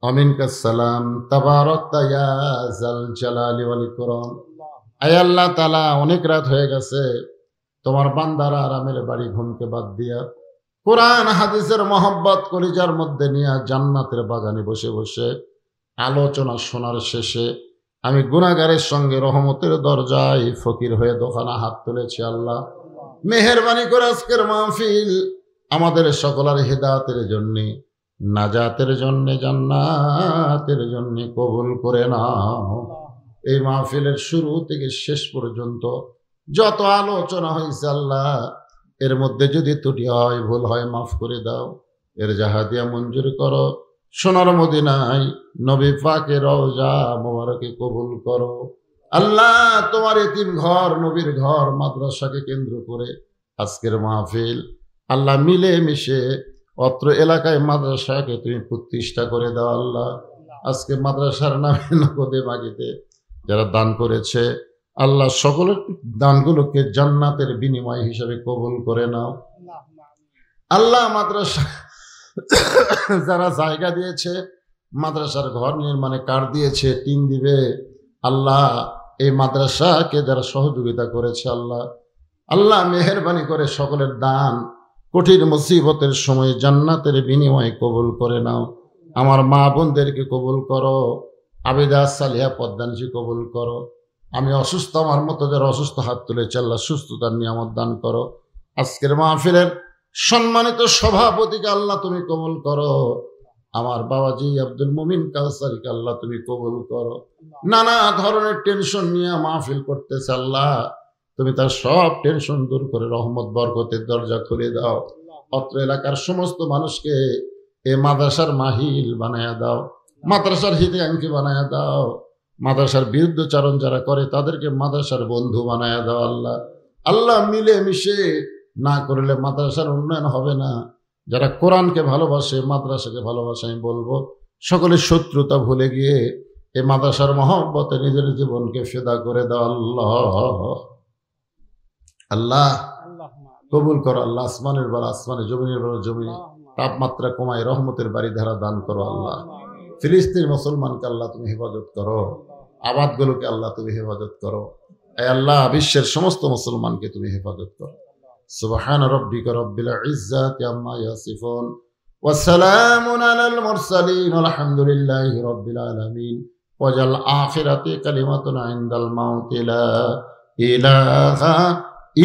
ওয়া মিনকাস সালাম, তাবারাকতা ইয়া যাল জালালি ওয়াল ইকরাম। আয় আল্লাহ তাআলা, অনেক রাত হয়ে গেছে, তোমার বান্দারা আরামের বাড়ি ঘুমকে বাদ দিয়া কোরআন হাদিসের মহব্বত কলিজার মধ্যে নিয়ে জান্নাতের বাগানে বসে বসে আলোচনা শোনার শেষে আমি গুনাহগারের সঙ্গে রহমতের দরজায় ফকির হয়ে দোকানা হাত তুলেছি। আল্লাহ মেহেরবানি করে আজকের মাহফিল আমাদের সকলের হিদায়াতের জন্য, নাজাতের জন্য, জান্নাতের জন্য কবুল করে নাও। এই মাহফিলের শুরু থেকে শেষ পর্যন্ত যত আলোচনা হয়েছে আল্লাহ, এর মধ্যে যদি ত্রুটি হয়, ভুল হয়, মাফ করে দাও। এর জাহাদিয়া মঞ্জুর করো। সোনার মদিনায় নবী পাকের রওজা মোবারকে কবুল করো। আল্লাহ তোমার এতিম ঘর, নবীর ঘর, মাদ্রাসাকে কেন্দ্র করে আজকের মাহফিল আল্লাহ মিলে মিশে অত্র এলাকায় মাদ্রাসাকে তুমি প্রতিষ্ঠা করে দাও। আল্লাহ আজকে মাদ্রাসার নামে নগদে মাগিতে যারা দান করেছে আল্লাহ, সকলের দানগুলোকে জান্নাতের বিনিময় হিসেবে কবুল করে নাও। আল্লাহ মাদ্রাসা যারা জায়গা দিয়েছে, মাদ্রাসার ঘর নির্মাণে কাঠ দিয়েছে, টিন দিবে, আল্লাহ এই মাদ্রাসাকে যারা সহযোগিতা করেছে আল্লাহ, আল্লাহ মেহেরবানি করে সকলের দান কঠিন মুসিবতের সময় জান্নাতের বিনিময়ে কবুল করে নাও। আমার মা বোনদেরকে কবুল করো, আবেদা সালিহা পদ্মানজি কবুল করো। আমি অসুস্থ, আমার মতো যারা অসুস্থ হাত তুলেছে আল্লাহ সুস্থতার নিয়ামত দান করো। আজকের মাহফিলের সম্মানিত সভাপতিকে আল্লাহ তুমি কবুল করো। আমার বাবাজি আব্দুল মুমিন কাউসারিকে আল্লাহ তুমি কবুল করো। নানা ধরনের টেনশন নিয়ে মাহফিল করতেছে আল্লাহ, তুমি তার সব টেনশন দূর করে রহমত বরকতের দরজা খুলে দাও। অত্র এলাকার সমস্ত মানুষকে এ মাদ্রাসার মাহিল বানায়া দাও, মাদ্রাসার হিতাকাঙ্ক্ষী বানায়া দাও। মাদ্রাসার বিরুদ্ধচারণ যারা করে তাদেরকে মাদ্রাসার বন্ধু বানায়া দাও। আল্লাহ আল্লাহ মিলে মিশে না করলে মাদ্রাসার উন্নয়ন হবে না। যারা কোরআনকে ভালোবাসে, মাদ্রাসাকে ভালোবাসে, আমি বলবো সকলের শত্রুতা ভুলে গিয়ে এই মাদ্রাসার মহব্বতে নিজের জীবনকে ফিদা করে দাও। আল্লাহ আল্লাহ কবুল করো। আল্লাহ আসমানের বার আসমানে, জমিনের বার জমিনে তাপমাত্রা কমায় রহমতের বাড়ি ধারা দান করো। আল্লাহ ফিলিস্তিন মুসলমানকে আল্লাহ তুমি হেফাজত করো, আবাদগুলোকে আল্লাহ তুমি হেফাজত করো। আল্লাহ বিশ্বের সমস্ত মুসলমানকে তুমি হেফাজত করো। সুবহান রাব্বিকা রাব্বিল ইজ্জাতি আম্মা ইয়াসিফুন ওয়া সালামুন আলাল মুরসালিন আলহামদুলিল্লাহি রাব্বিল আলামিন। ওয়াজাল আখিরাতি কালিমাতুন ইনদাল মাউতি লা ইলাহা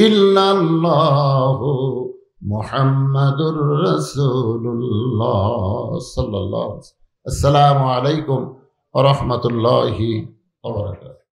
ইল্লাল্লাহু মুহাম্মাদুর রাসূলুল্লাহ সাল্লাল্লাহু আলাইহি ওয়া সাল্লাম। আসসালামু আলাইকুম ওয়া রাহমাতুল্লাহি ওয়া বারাকাতুহু।